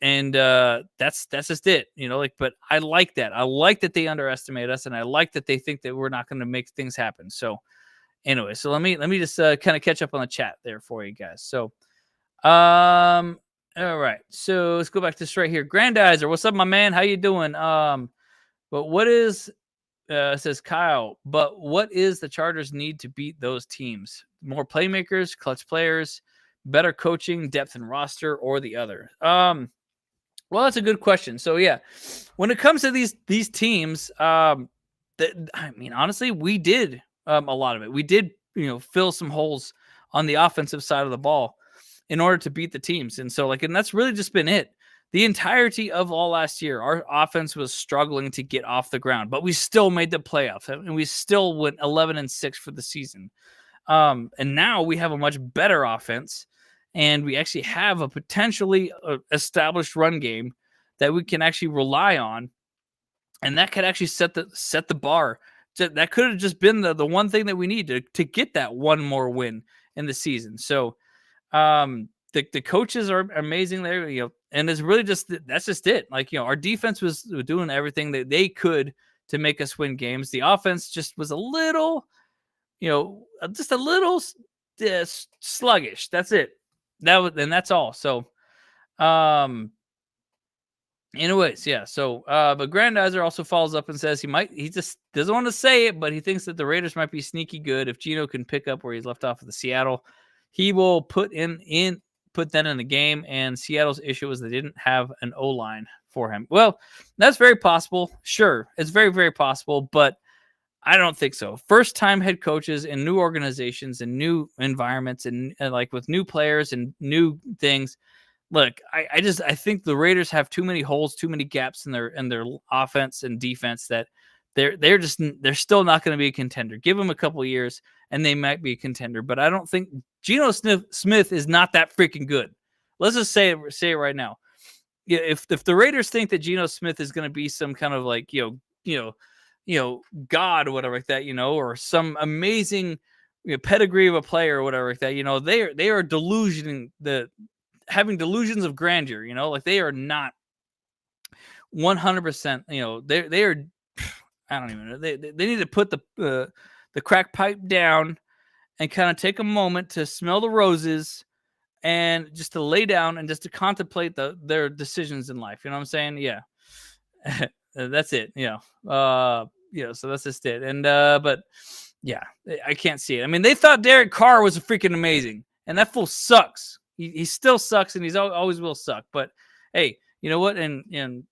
and that's just it, But I like that. I like that they underestimate us, and I like that they think that we're not going to make things happen. So anyway, so let me just kind of catch up on the chat there for you guys. So, all right, so let's go back to this right here. Grandizer, what's up, my man? How you doing? But what is says Kyle, but what is the Chargers need to beat those teams? More playmakers, clutch players, better coaching, depth and roster, or the other? Well, that's a good question. So yeah, when it comes to these teams, honestly, we did a lot of it. We did, fill some holes on the offensive side of the ball in order to beat the teams. And so and that's really just been it. The entirety of all last year, our offense was struggling to get off the ground, but we still made the playoffs, and we still went 11-6 for the season. And now we have a much better offense, and we actually have a potentially established run game that we can actually rely on, and that could actually set the bar. That could have just been the one thing that we need to get that one more win in the season. So, the coaches are amazing there, and it's really that's just it. Our defense was doing everything that they could to make us win games. The offense just was a little, just a little sluggish. That's it. That's all. So, anyways, yeah. So, but Grandizer also follows up and says he just doesn't want to say it, but he thinks that the Raiders might be sneaky good if Geno can pick up where he's left off with the Seattle. He will put that in the game, and Seattle's issue was they didn't have an O-line for him. Well, that's very possible. Sure, it's very, very possible, but I don't think so. First-time head coaches in new organizations and new environments and with new players and new things. Look, I think the Raiders have too many holes, too many gaps in their offense and defense that they're still not going to be a contender. Give them a couple of years and they might be a contender, but I don't think Geno Smith is not that freaking good. Let's just say it right now. Yeah, if the Raiders think that Geno Smith is going to be some kind of God or whatever like that, or some amazing pedigree of a player or whatever like that, they are having delusions of grandeur, they are not 100%, they are, I don't even know. They need to put the crack pipe down and kind of take a moment to smell the roses and just to lay down and just to contemplate their decisions in life. You know what I'm saying? Yeah. That's it. So that's just it. And, but yeah, I can't see it. I mean, they thought Derek Carr was freaking amazing, and that fool sucks. He still sucks, and he's always will suck. But hey, you know what? And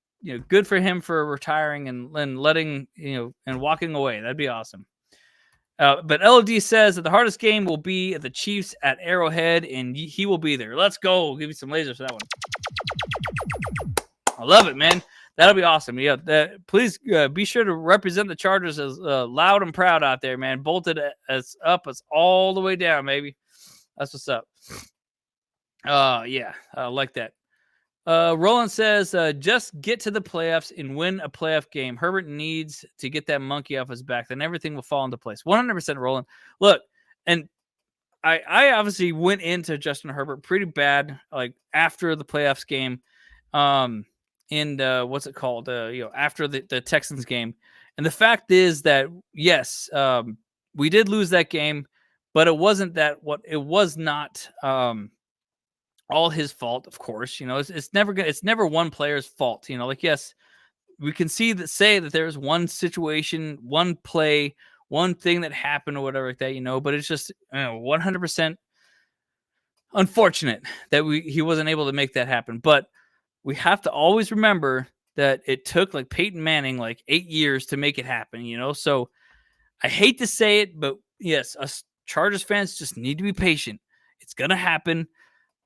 good for him for retiring and letting, and walking away. That'd be awesome. But LOD says that the hardest game will be the Chiefs at Arrowhead, and he will be there. Let's go. We'll give you some lasers for that one. I love it, man. That'll be awesome. Yeah. Please be sure to represent the Chargers as loud and proud out there, man. Bolted as up as all the way down, baby. That's what's up. Yeah, I like that. Roland says, just get to the playoffs and win a playoff game. Herbert needs to get that monkey off his back. Then everything will fall into place. 100% Roland. Look, and I obviously went into Justin Herbert pretty bad, after the playoffs game. What's it called? After the Texans game. And the fact is that, yes, we did lose that game, but it wasn't it was not, all his fault, of course. It's never one player's fault. Yes, we can say that there's one situation, one play, one thing that happened or whatever like that, but it's just 100% unfortunate that he wasn't able to make that happen. But we have to always remember that it took Peyton Manning 8 years to make it happen. So I hate to say it, but yes, us Chargers fans just need to be patient. It's going to happen,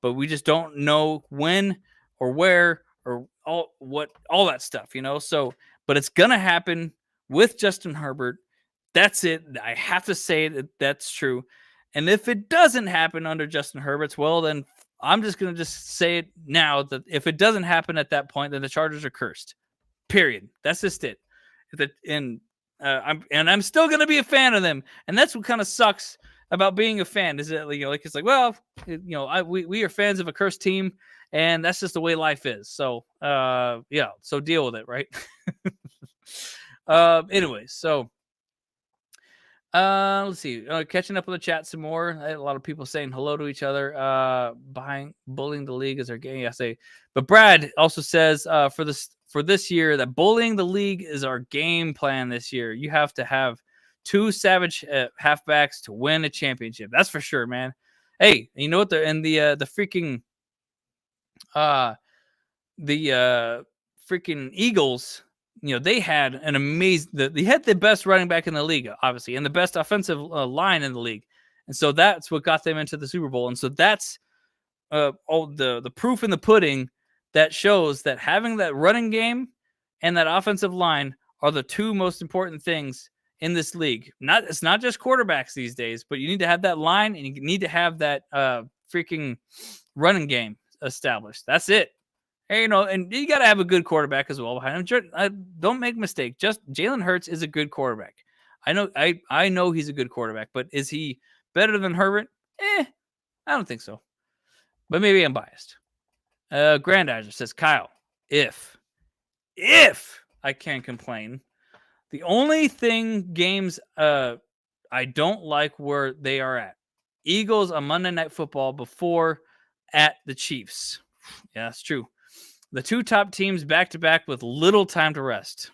but we just don't know when or where or all that stuff, So, but it's going to happen with Justin Herbert. That's it. I have to say that that's true. And if it doesn't happen under Justin Herbert's, well, then I'm just going to just say it now that if it doesn't happen at that point, then the Chargers are cursed. Period. That's just it. I'm still going to be a fan of them. And that's what kind of sucks about being a fan is that, it's like, well, we are fans of a cursed team and that's just the way life is. So, so deal with it. Right. Anyways, so, let's see. Catching up on the chat some more. I had a lot of people saying hello to each other. Bullying the league is their game. I say, but Brad also says for this year that bullying the league is our game plan this year. You have to have 2 savage halfbacks to win a championship. That's for sure, man. Hey, you know what? The freaking Eagles. They had an amazing. They had the best running back in the league, obviously, and the best offensive line in the league, and so that's what got them into the Super Bowl. And so that's all the proof in the pudding that shows that having that running game and that offensive line are the 2 most important things in this league. It's not just quarterbacks these days, but you need to have that line and you need to have that freaking running game established. That's it. And, and you got to have a good quarterback as well behind him. Don't make a mistake. Just Jalen Hurts is a good quarterback. I know he's a good quarterback, but is he better than Herbert? I don't think so. But maybe I'm biased. Grandizer says, Kyle, if I can't complain, the only games I don't like where they are at. Eagles on Monday Night Football before at the Chiefs. Yeah, that's true. The 2 top teams back-to-back with little time to rest.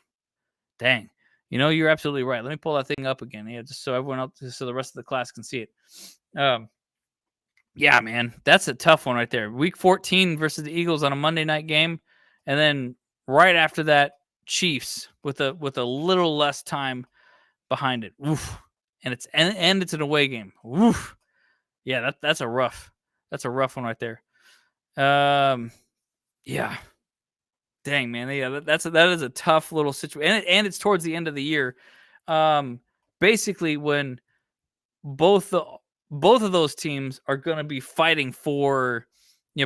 Dang. You're absolutely right. Let me pull that thing up again. Yeah, just so everyone else, so the rest of the class can see it. Yeah, man, that's a tough one right there. Week 14 versus the Eagles on a Monday night game, and then right after that, Chiefs with a little less time behind it. Oof. And it's an away game. Oof. Yeah, that's a rough one right there. Yeah. Dang, man. Yeah, that is a tough little situation, and it's towards the end of the year. Basically, when both of those teams are going to be fighting for,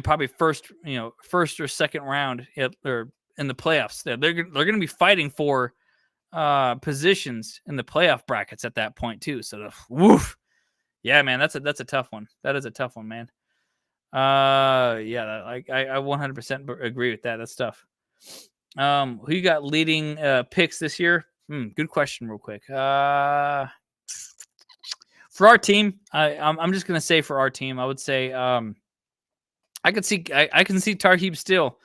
probably first or second round or in the playoffs. They're going to be fighting for positions in the playoff brackets at that point too. So, woof. Yeah, man, that's a tough one. That is a tough one, man. Yeah, I 100% agree with that. That's tough. Who you got leading picks this year? Good question, real quick. For our team, I'm just gonna say for our team, I would say I can see Tarheeb still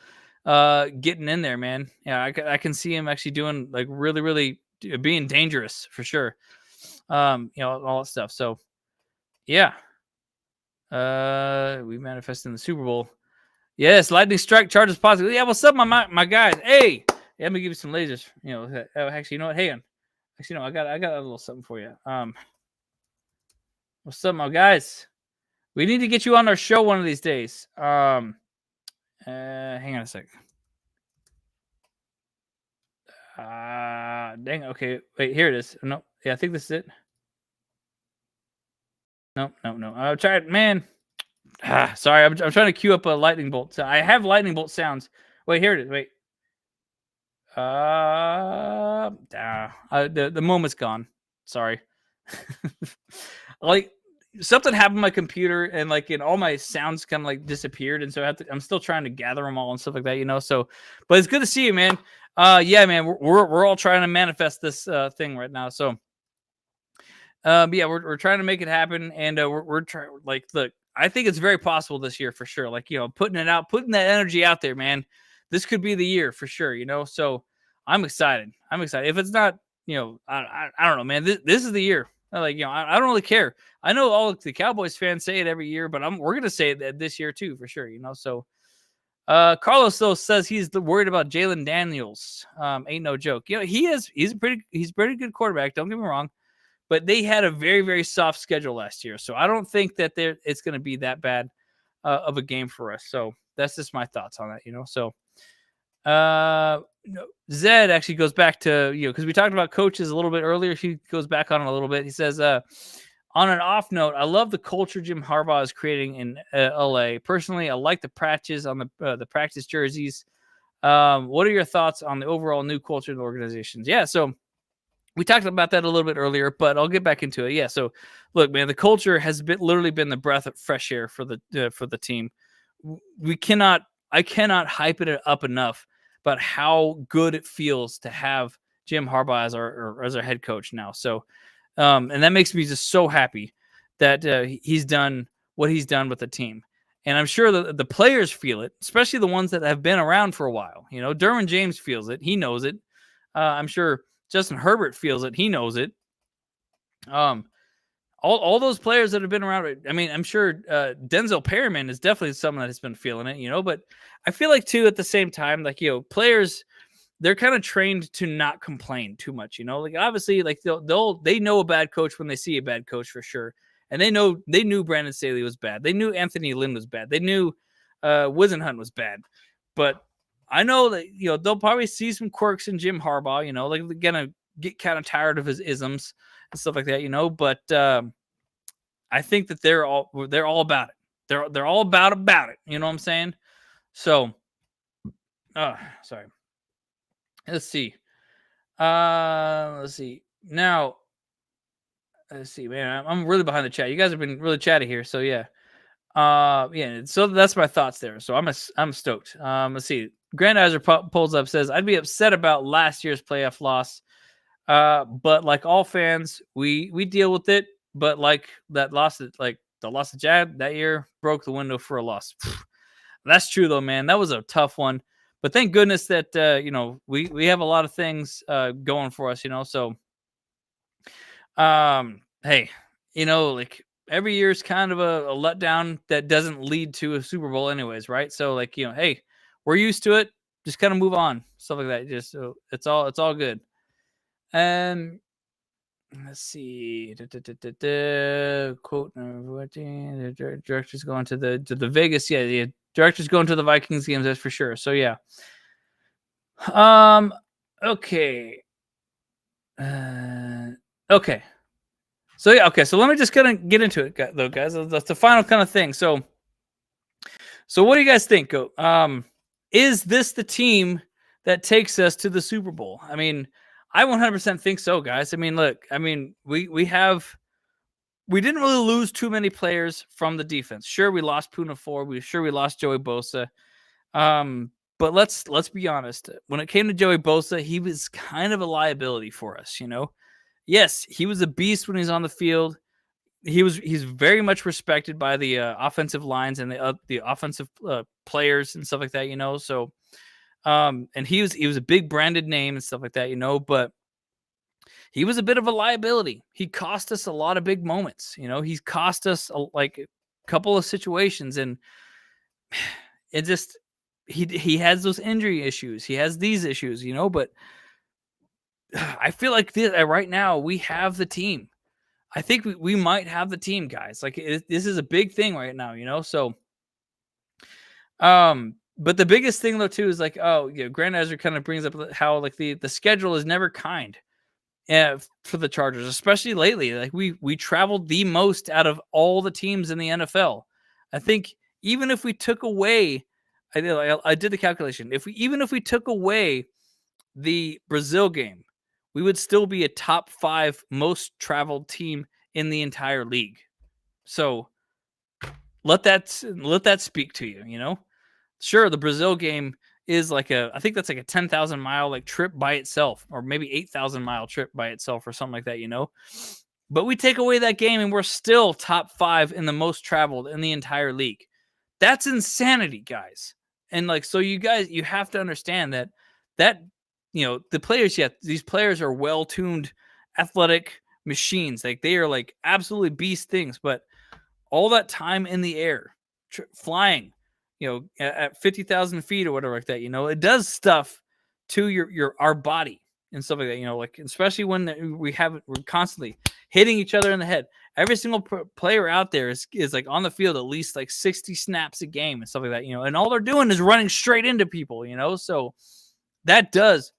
getting in there, man. Yeah, I can see him actually doing like really being dangerous for sure. All that stuff. So yeah. We manifested in the Super Bowl. Yes, lightning strike, Chargers positive. Yeah, what's up, my guys? Hey, let me give you some lasers. Actually, you know what? Hey, actually, no, I got a little something for you. What's up, my guys? We need to get you on our show one of these days. Hang on a sec. Dang. Okay, wait. Here it is. No, yeah, I think this is it. No. I tried, man. Sorry, I'm trying to queue up a lightning bolt. So I have lightning bolt sounds. Wait, here it is. Wait. The moment's gone. Sorry. Like something happened to my computer, and like all my sounds kind of like disappeared, and so I'm still trying to gather them all and stuff like that, So, but it's good to see you, man. Yeah, man, we're all trying to manifest this thing right now. So, yeah, we're trying to make it happen, and we're trying. Like, look, I think it's very possible this year for sure. Like, putting it out, putting that energy out there, man. This could be the year for sure, So I'm excited. If it's not, I don't know, man. This is the year. Like, I don't really care. I know all the Cowboys fans say it every year, but we're gonna say it this year too for sure. So. Carlos though says he's worried about Jalen Daniels. Ain't no joke. He's a pretty good quarterback. Don't get me wrong, but they had a very, very soft schedule last year. So I don't think that it's going to be that bad of a game for us. So that's just my thoughts on that, So Zed actually goes back to, because we talked about coaches a little bit earlier. He goes back on it a little bit. He says, on an off note, I love the culture Jim Harbaugh is creating in LA. Personally, I like the patches on the practice jerseys. What are your thoughts on the overall new culture of the organizations? Yeah, so we talked about that a little bit earlier, but I'll get back into it. Yeah, so look, man, the culture has literally been the breath of fresh air for the team. I cannot hype it up enough about how good it feels to have Jim Harbaugh as our head coach now. So, and that makes me just so happy that he's done what he's done with the team. And I'm sure the players feel it, especially the ones that have been around for a while. Derwin James feels it. He knows it. I'm sure Justin Herbert feels it. He knows it. All those players that have been around. I mean, I'm sure Denzel Perryman is definitely someone that has been feeling it, but I feel like too, at the same time, like, players, they're kind of trained to not complain too much, like obviously like they know a bad coach when they see a bad coach for sure. And they knew Brandon Staley was bad. They knew Anthony Lynn was bad. They knew Wisenhunt was bad. But I know that, they'll probably see some quirks in Jim Harbaugh, like they're going to get kind of tired of his isms and stuff like that, but I think that they're all about it. They're all about it. You know what I'm saying? So, sorry. Let's see. Now, let's see, man. I'm really behind the chat. You guys have been really chatty here, so yeah. So that's my thoughts there. So I'm stoked. Let's see. Grandizer pulls up, says, I'd be upset about last year's playoff loss. But like all fans, we deal with it. But like that loss, like the loss of Jad that year broke the window for a loss. That's true though, man. That was a tough one. But thank goodness that we have a lot of things going for us, So hey, like every year is kind of a letdown that doesn't lead to a Super Bowl anyways, right? So like, hey, we're used to it. Just kind of move on. Stuff like that. Just so it's all good. Let's see. Quote the director's going to the Vegas. Yeah, the director's going to the Vikings games, that's for sure. So yeah. Okay. Okay. So yeah, okay. So let me just kind of get into it, though, guys. That's the final kind of thing. So what do you guys think? Is this the team that takes us to the Super Bowl? I mean, I 100% think so, guys. I mean, look, we didn't really lose too many players from the defense. Sure, we lost Puna 4. We lost Joey Bosa. But let's be honest. When it came to Joey Bosa, he was kind of a liability for us, Yes, he was a beast when he's on the field. He's very much respected by the offensive lines and the offensive players and stuff like that, So, and he was a big branded name and stuff like that, but he was a bit of a liability. He cost us a lot of big moments, He's cost us a couple of situations, and it just he has those injury issues. He has these issues, but I feel like right now we have the team. I think we might have the team, guys. Like this is a big thing right now, So, but the biggest thing though too is like, Grandizer kind of brings up how like the schedule is never kind, for the Chargers, especially lately. Like we traveled the most out of all the teams in the NFL. I think even if we took away, I did the calculation. If we took away the Brazil game, we would still be a top 5 most traveled team in the entire league. So let that speak to you, Sure, the Brazil game is I think that's like a 10,000 mile trip by itself, or maybe 8,000 mile trip by itself or something like that, But we take away that game and we're still top 5 in the most traveled in the entire league. That's insanity, guys. And so you guys, you have to understand that the players, these players are well-tuned athletic machines. Like they are absolutely beast things, but all that time in the air, flying, at 50,000 feet or whatever like that, it does stuff to our body. and stuff like that. Like especially when we're constantly hitting each other in the head. Every single player out there is like on the field at least like 60 snaps a game and stuff like that. And all they're doing is running straight into people. So that does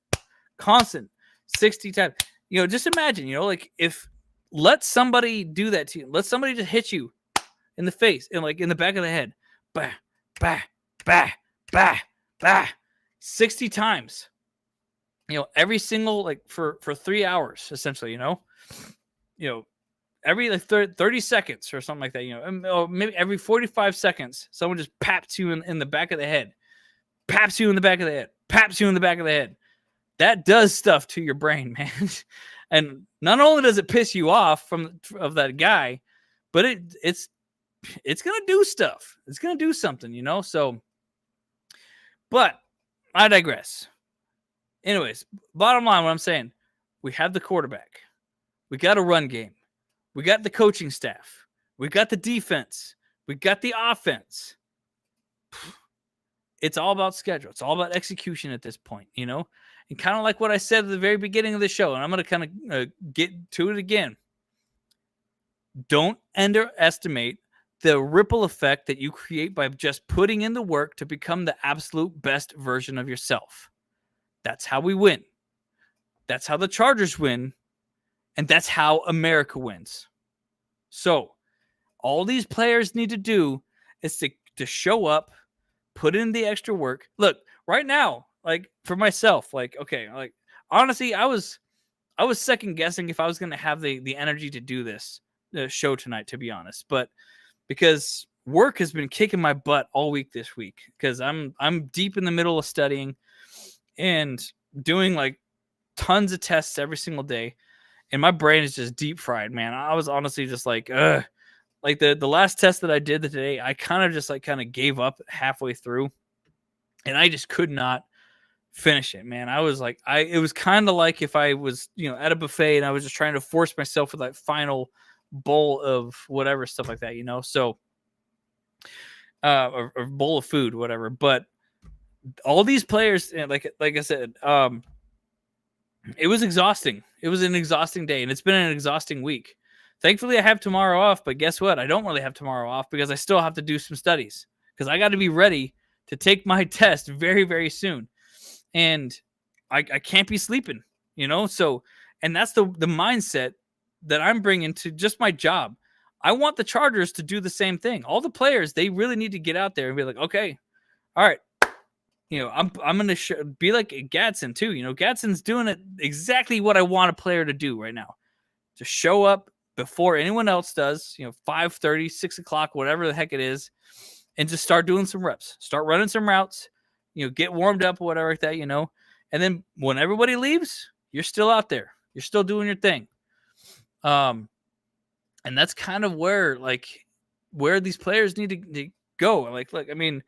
constant 60 times. Just imagine. Like if let somebody do that to you, let somebody just hit you in the face and like in the back of the head, bah, bah, bah, bah, bah, 60 times. Every single like for 3 hours essentially. Every like 30 seconds or something like that. Or maybe every 45 seconds, someone just paps you in the back of the head, paps you in the back of the head, paps you in the back of the head. That does stuff to your brain, man. And not only does it piss you off of that guy, but it's gonna do stuff. It's gonna do something, So, but I digress. Anyways, bottom line, what I'm saying, we have the quarterback, we got a run game, we got the coaching staff, we got the defense, we got the offense. It's all about schedule. It's all about execution at this point, And kind of like what I said at the very beginning of the show, and I'm going to kind of get to it again. Don't underestimate the ripple effect that you create by just putting in the work to become the absolute best version of yourself. That's how we win. That's how the Chargers win. And that's how America wins. So all these players need to do is to show up, put in the extra work. Look, right now, like for myself, like, okay, like honestly, I was second guessing if I was going to have the energy to do this show tonight, to be honest. But because work has been kicking my butt all week this week, because I'm deep in the middle of studying and doing like tons of tests every single day. And my brain is just deep fried, man. I was honestly just like, ugh. Like the last test that I did today, I kind of gave up halfway through, and I just could not finish it, man. I was like, it was kind of like if I was, at a buffet and I was just trying to force myself with that final bowl of whatever stuff like that, So, or bowl of food, whatever. But all these players, like I said, it was exhausting. It was an exhausting day, and it's been an exhausting week. Thankfully, I have tomorrow off, but guess what? I don't really have tomorrow off because I still have to do some studies because I got to be ready to take my test very, very soon. And I can't be sleeping, So, and that's the mindset that I'm bringing to just my job. I want the Chargers to do the same thing. All the players, they really need to get out there and be like, okay, all right. I'm going to be like Gadsden too. Gadsden's doing it exactly what I want a player to do right now. To show up before anyone else does, 5:30, 6 o'clock, whatever the heck it is, and just start doing some reps. Start running some routes, get warmed up or whatever like that, And then when everybody leaves, you're still out there. You're still doing your thing. And that's kind of where these players need to go. Like, I mean,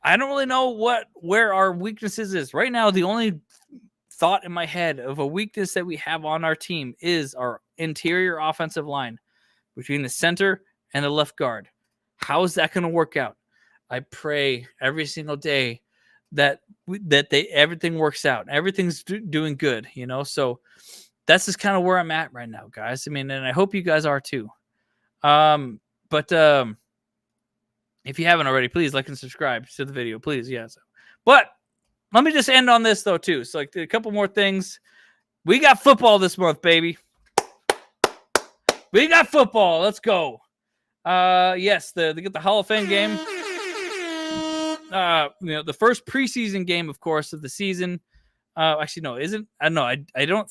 I don't really know where our weaknesses is. Right now, the only thought in my head of a weakness that we have on our team is our interior offensive line between the center and the left guard. How is that going to work out? I pray every single day that everything works out. Everything's doing good, So that's just kind of where I'm at right now, guys. I mean, and I hope you guys are too. But if you haven't already, please like and subscribe to the video, please. Yes. But let me just end on this though too. So like a couple more things. We got football this month, baby. We got football. Let's go. Yes, they get the Hall of Fame game. The first preseason game, of course, of the season. Actually, no, isn't. I don't know. I don't.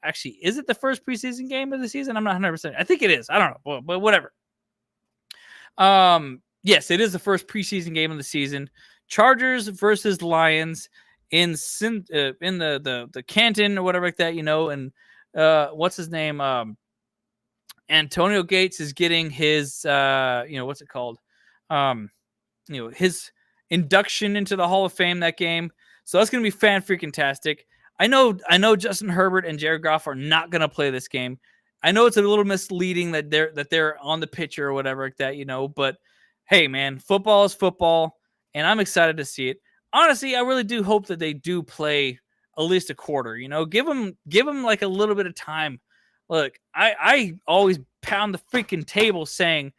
Actually, is it the first preseason game of the season? I'm not 100%. I think it is. I don't know, but whatever. Yes, it is the first preseason game of the season. Chargers versus Lions in the Canton or whatever like that, And what's his name? Antonio Gates is getting his what's it called? His induction into the Hall of Fame that game. So that's gonna be fan-freaking-tastic. I know Justin Herbert and Jared Goff are not gonna play this game. I know it's a little misleading that they're on the pitcher or whatever like that, but hey man, football is football, and I'm excited to see it. Honestly, I really do hope that they do play at least a quarter. Give them like a little bit of time. Look, I always pound the freaking table saying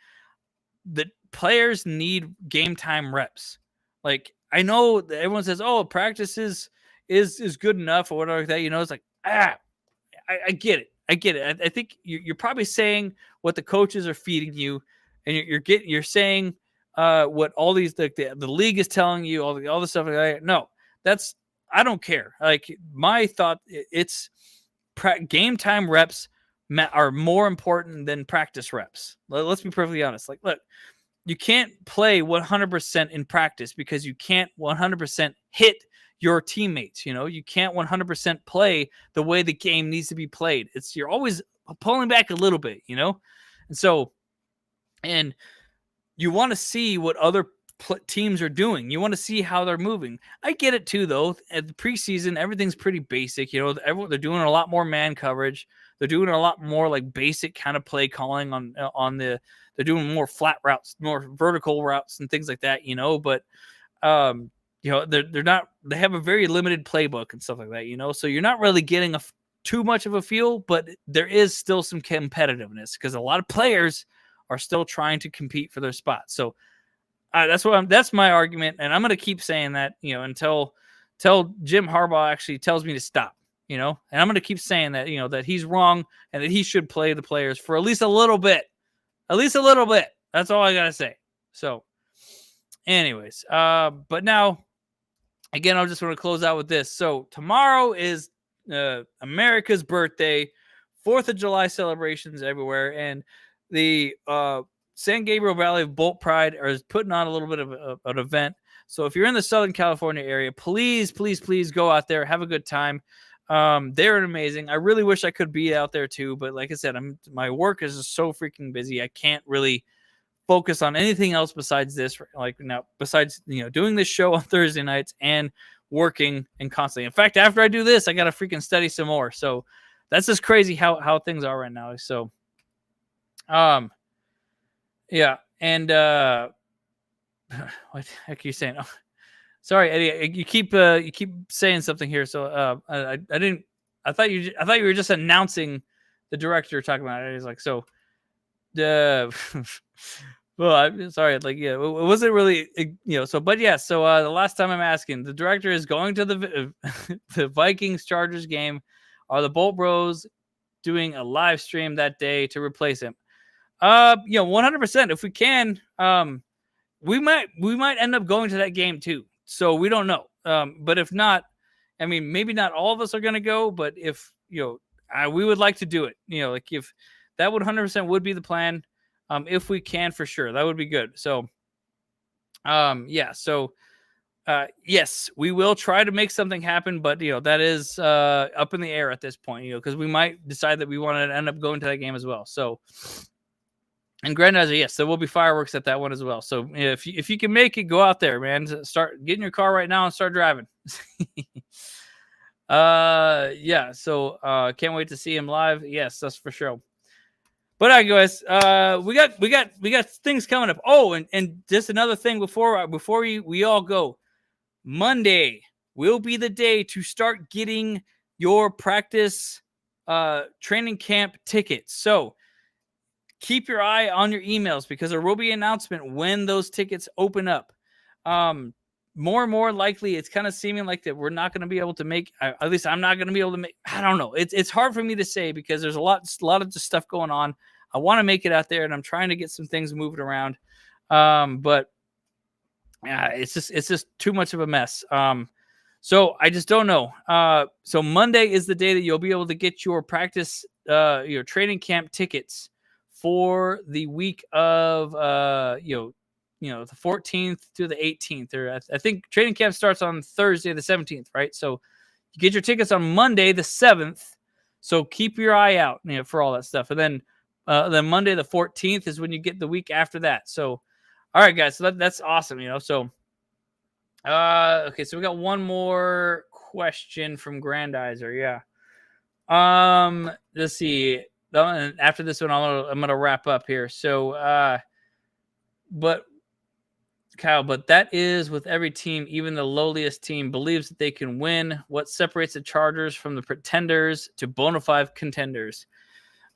that players need game time reps. Like, I know that everyone says, "Oh, practice is good enough," or whatever like that. It's like, I get it. I get it. I think you're probably saying what the coaches are feeding you, and you're saying what all these the league is telling you, all the stuff like that. No, I don't care. Like, my thought, it's game time reps are more important than practice reps. Let's be perfectly honest. Like, look, you can't play 100% in practice because you can't 100% hit your teammates. You can't 100% play the way the game needs to be played. You're always pulling back a little bit, and you want to see what other teams are doing. You want to see how they're moving. I get it too, though. At the preseason, everything's pretty basic. They're doing a lot more man coverage. They're doing a lot more like basic kind of play calling they're doing more flat routes, more vertical routes and things like that, but they're not, they have a very limited playbook and stuff like that, so you're not really getting too much of a feel, but there is still some competitiveness because a lot of players are still trying to compete for their spot. So that's my argument. And I'm going to keep saying that, until Jim Harbaugh actually tells me to stop, and I'm going to keep saying that, that he's wrong and that he should play the players for at least a little bit. That's all I got to say. So anyways, but now, again, I just want to close out with this. So tomorrow is America's birthday, 4th of July celebrations everywhere. And the San Gabriel Valley of Bolt Pride is putting on a little bit of an event. So if you're in the Southern California area, please go out there. Have a good time. They're amazing. I really wish I could be out there too, but like I said, my work is just so freaking busy. I can't really focus on anything else besides this. Like now, besides doing this show on Thursday nights and working and constantly. In fact, after I do this, I got to freaking study some more. So that's just crazy how things are right now. So, yeah, and what the heck are you saying? Oh, sorry, Eddie. You keep saying something here. So I didn't. I thought you were just announcing the director talking about it. He's like, so well, I'm sorry. Like, yeah, it wasn't really, so, but yeah. So the last time I'm asking, the director is going to the Vikings Chargers game. Are the Bolt Bros doing a live stream that day to replace him? 100%. If we can, we might end up going to that game too. So we don't know. But if not, I mean, maybe not all of us are going to go, but if, we would like to do it, like if that would 100% would be the plan. If we can, for sure, that would be good. So, yeah. So, yes, we will try to make something happen, but that is up in the air at this point, because we might decide that we want to end up going to that game as well. So, and Grandizer, yes, there will be fireworks at that one as well. So if you can make it, go out there, man. Start getting your car right now and start driving. Yeah. So can't wait to see him live. Yes, that's for sure. But all right, guys, we got things coming up. Oh, and just another thing before we all go. Monday will be the day to start getting your practice training camp tickets. So keep your eye on your emails because there will be an announcement when those tickets open up. More and more likely, it's kind of seeming like that we're not going to be able to make. At least I'm not going to be able to make. I don't know. It's hard for me to say because there's a lot of just stuff going on. I want to make it out there, and I'm trying to get some things moving around. But yeah, it's just too much of a mess. So I just don't know. So Monday is the day that you'll be able to get your practice, your training camp tickets for the week of, the 14th to the 18th, or I think training camp starts on Thursday, the 17th, right? So you get your tickets on Monday, the 7th. So keep your eye out, for all that stuff. And then Monday, the 14th is when you get the week after that. So, all right, guys, so that's awesome, So, okay, so we got one more question from Grandizer. Yeah. Let's see. After this one, I'm gonna wrap up here. So, but Kyle, but that is with every team, even the lowliest team believes that they can win. What separates the Chargers from the pretenders to bona fide contenders?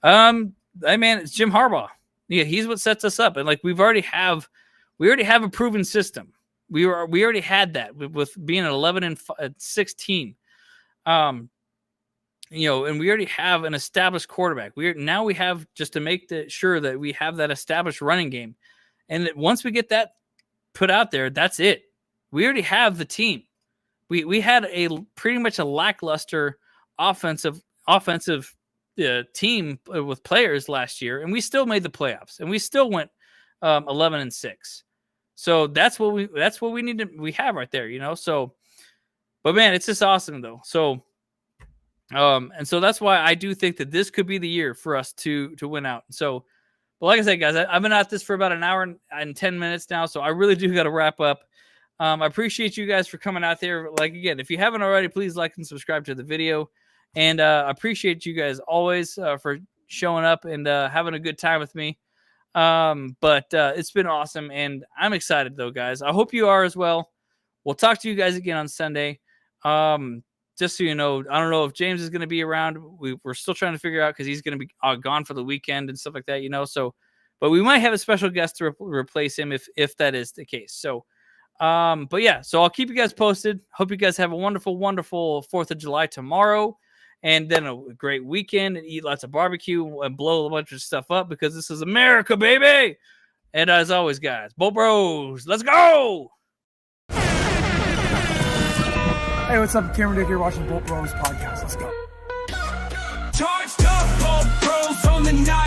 It's Jim Harbaugh. Yeah, he's what sets us up. And like we already have a proven system. We already had that with being an 11-6 team. And we already have an established quarterback. Now we have just to make sure that we have that established running game. And that once we get that put out there, that's it. We already have the team. We had a pretty much a lackluster offensive team with players last year, and we still made the playoffs, and we still went 11-6. So that's what we need to we have right there, So, but man, it's just awesome though. So, and so that's why I do think that this could be the year for us to win out. So. But like I said, guys, I've been at this for about an hour and 10 minutes now, so I really do got to wrap up. I appreciate you guys for coming out there. Like, again, if you haven't already, please like and subscribe to the video. And I appreciate you guys always for showing up and having a good time with me. But it's been awesome, and I'm excited, though, guys. I hope you are as well. We'll talk to you guys again on Sunday. Just so you know, I don't know if James is going to be around. We're still trying to figure out because he's going to be gone for the weekend and stuff like that, So, but we might have a special guest to replace him if that is the case. So, but yeah, so I'll keep you guys posted. Hope you guys have a wonderful, wonderful 4th of July tomorrow, and then a great weekend and eat lots of barbecue and blow a bunch of stuff up because this is America, baby. And as always, guys, Boat Bros, let's go. Hey, what's up? Cameron Dick here watching Boat Bros podcast. Let's go. Charged up, Bolt Bros on the night.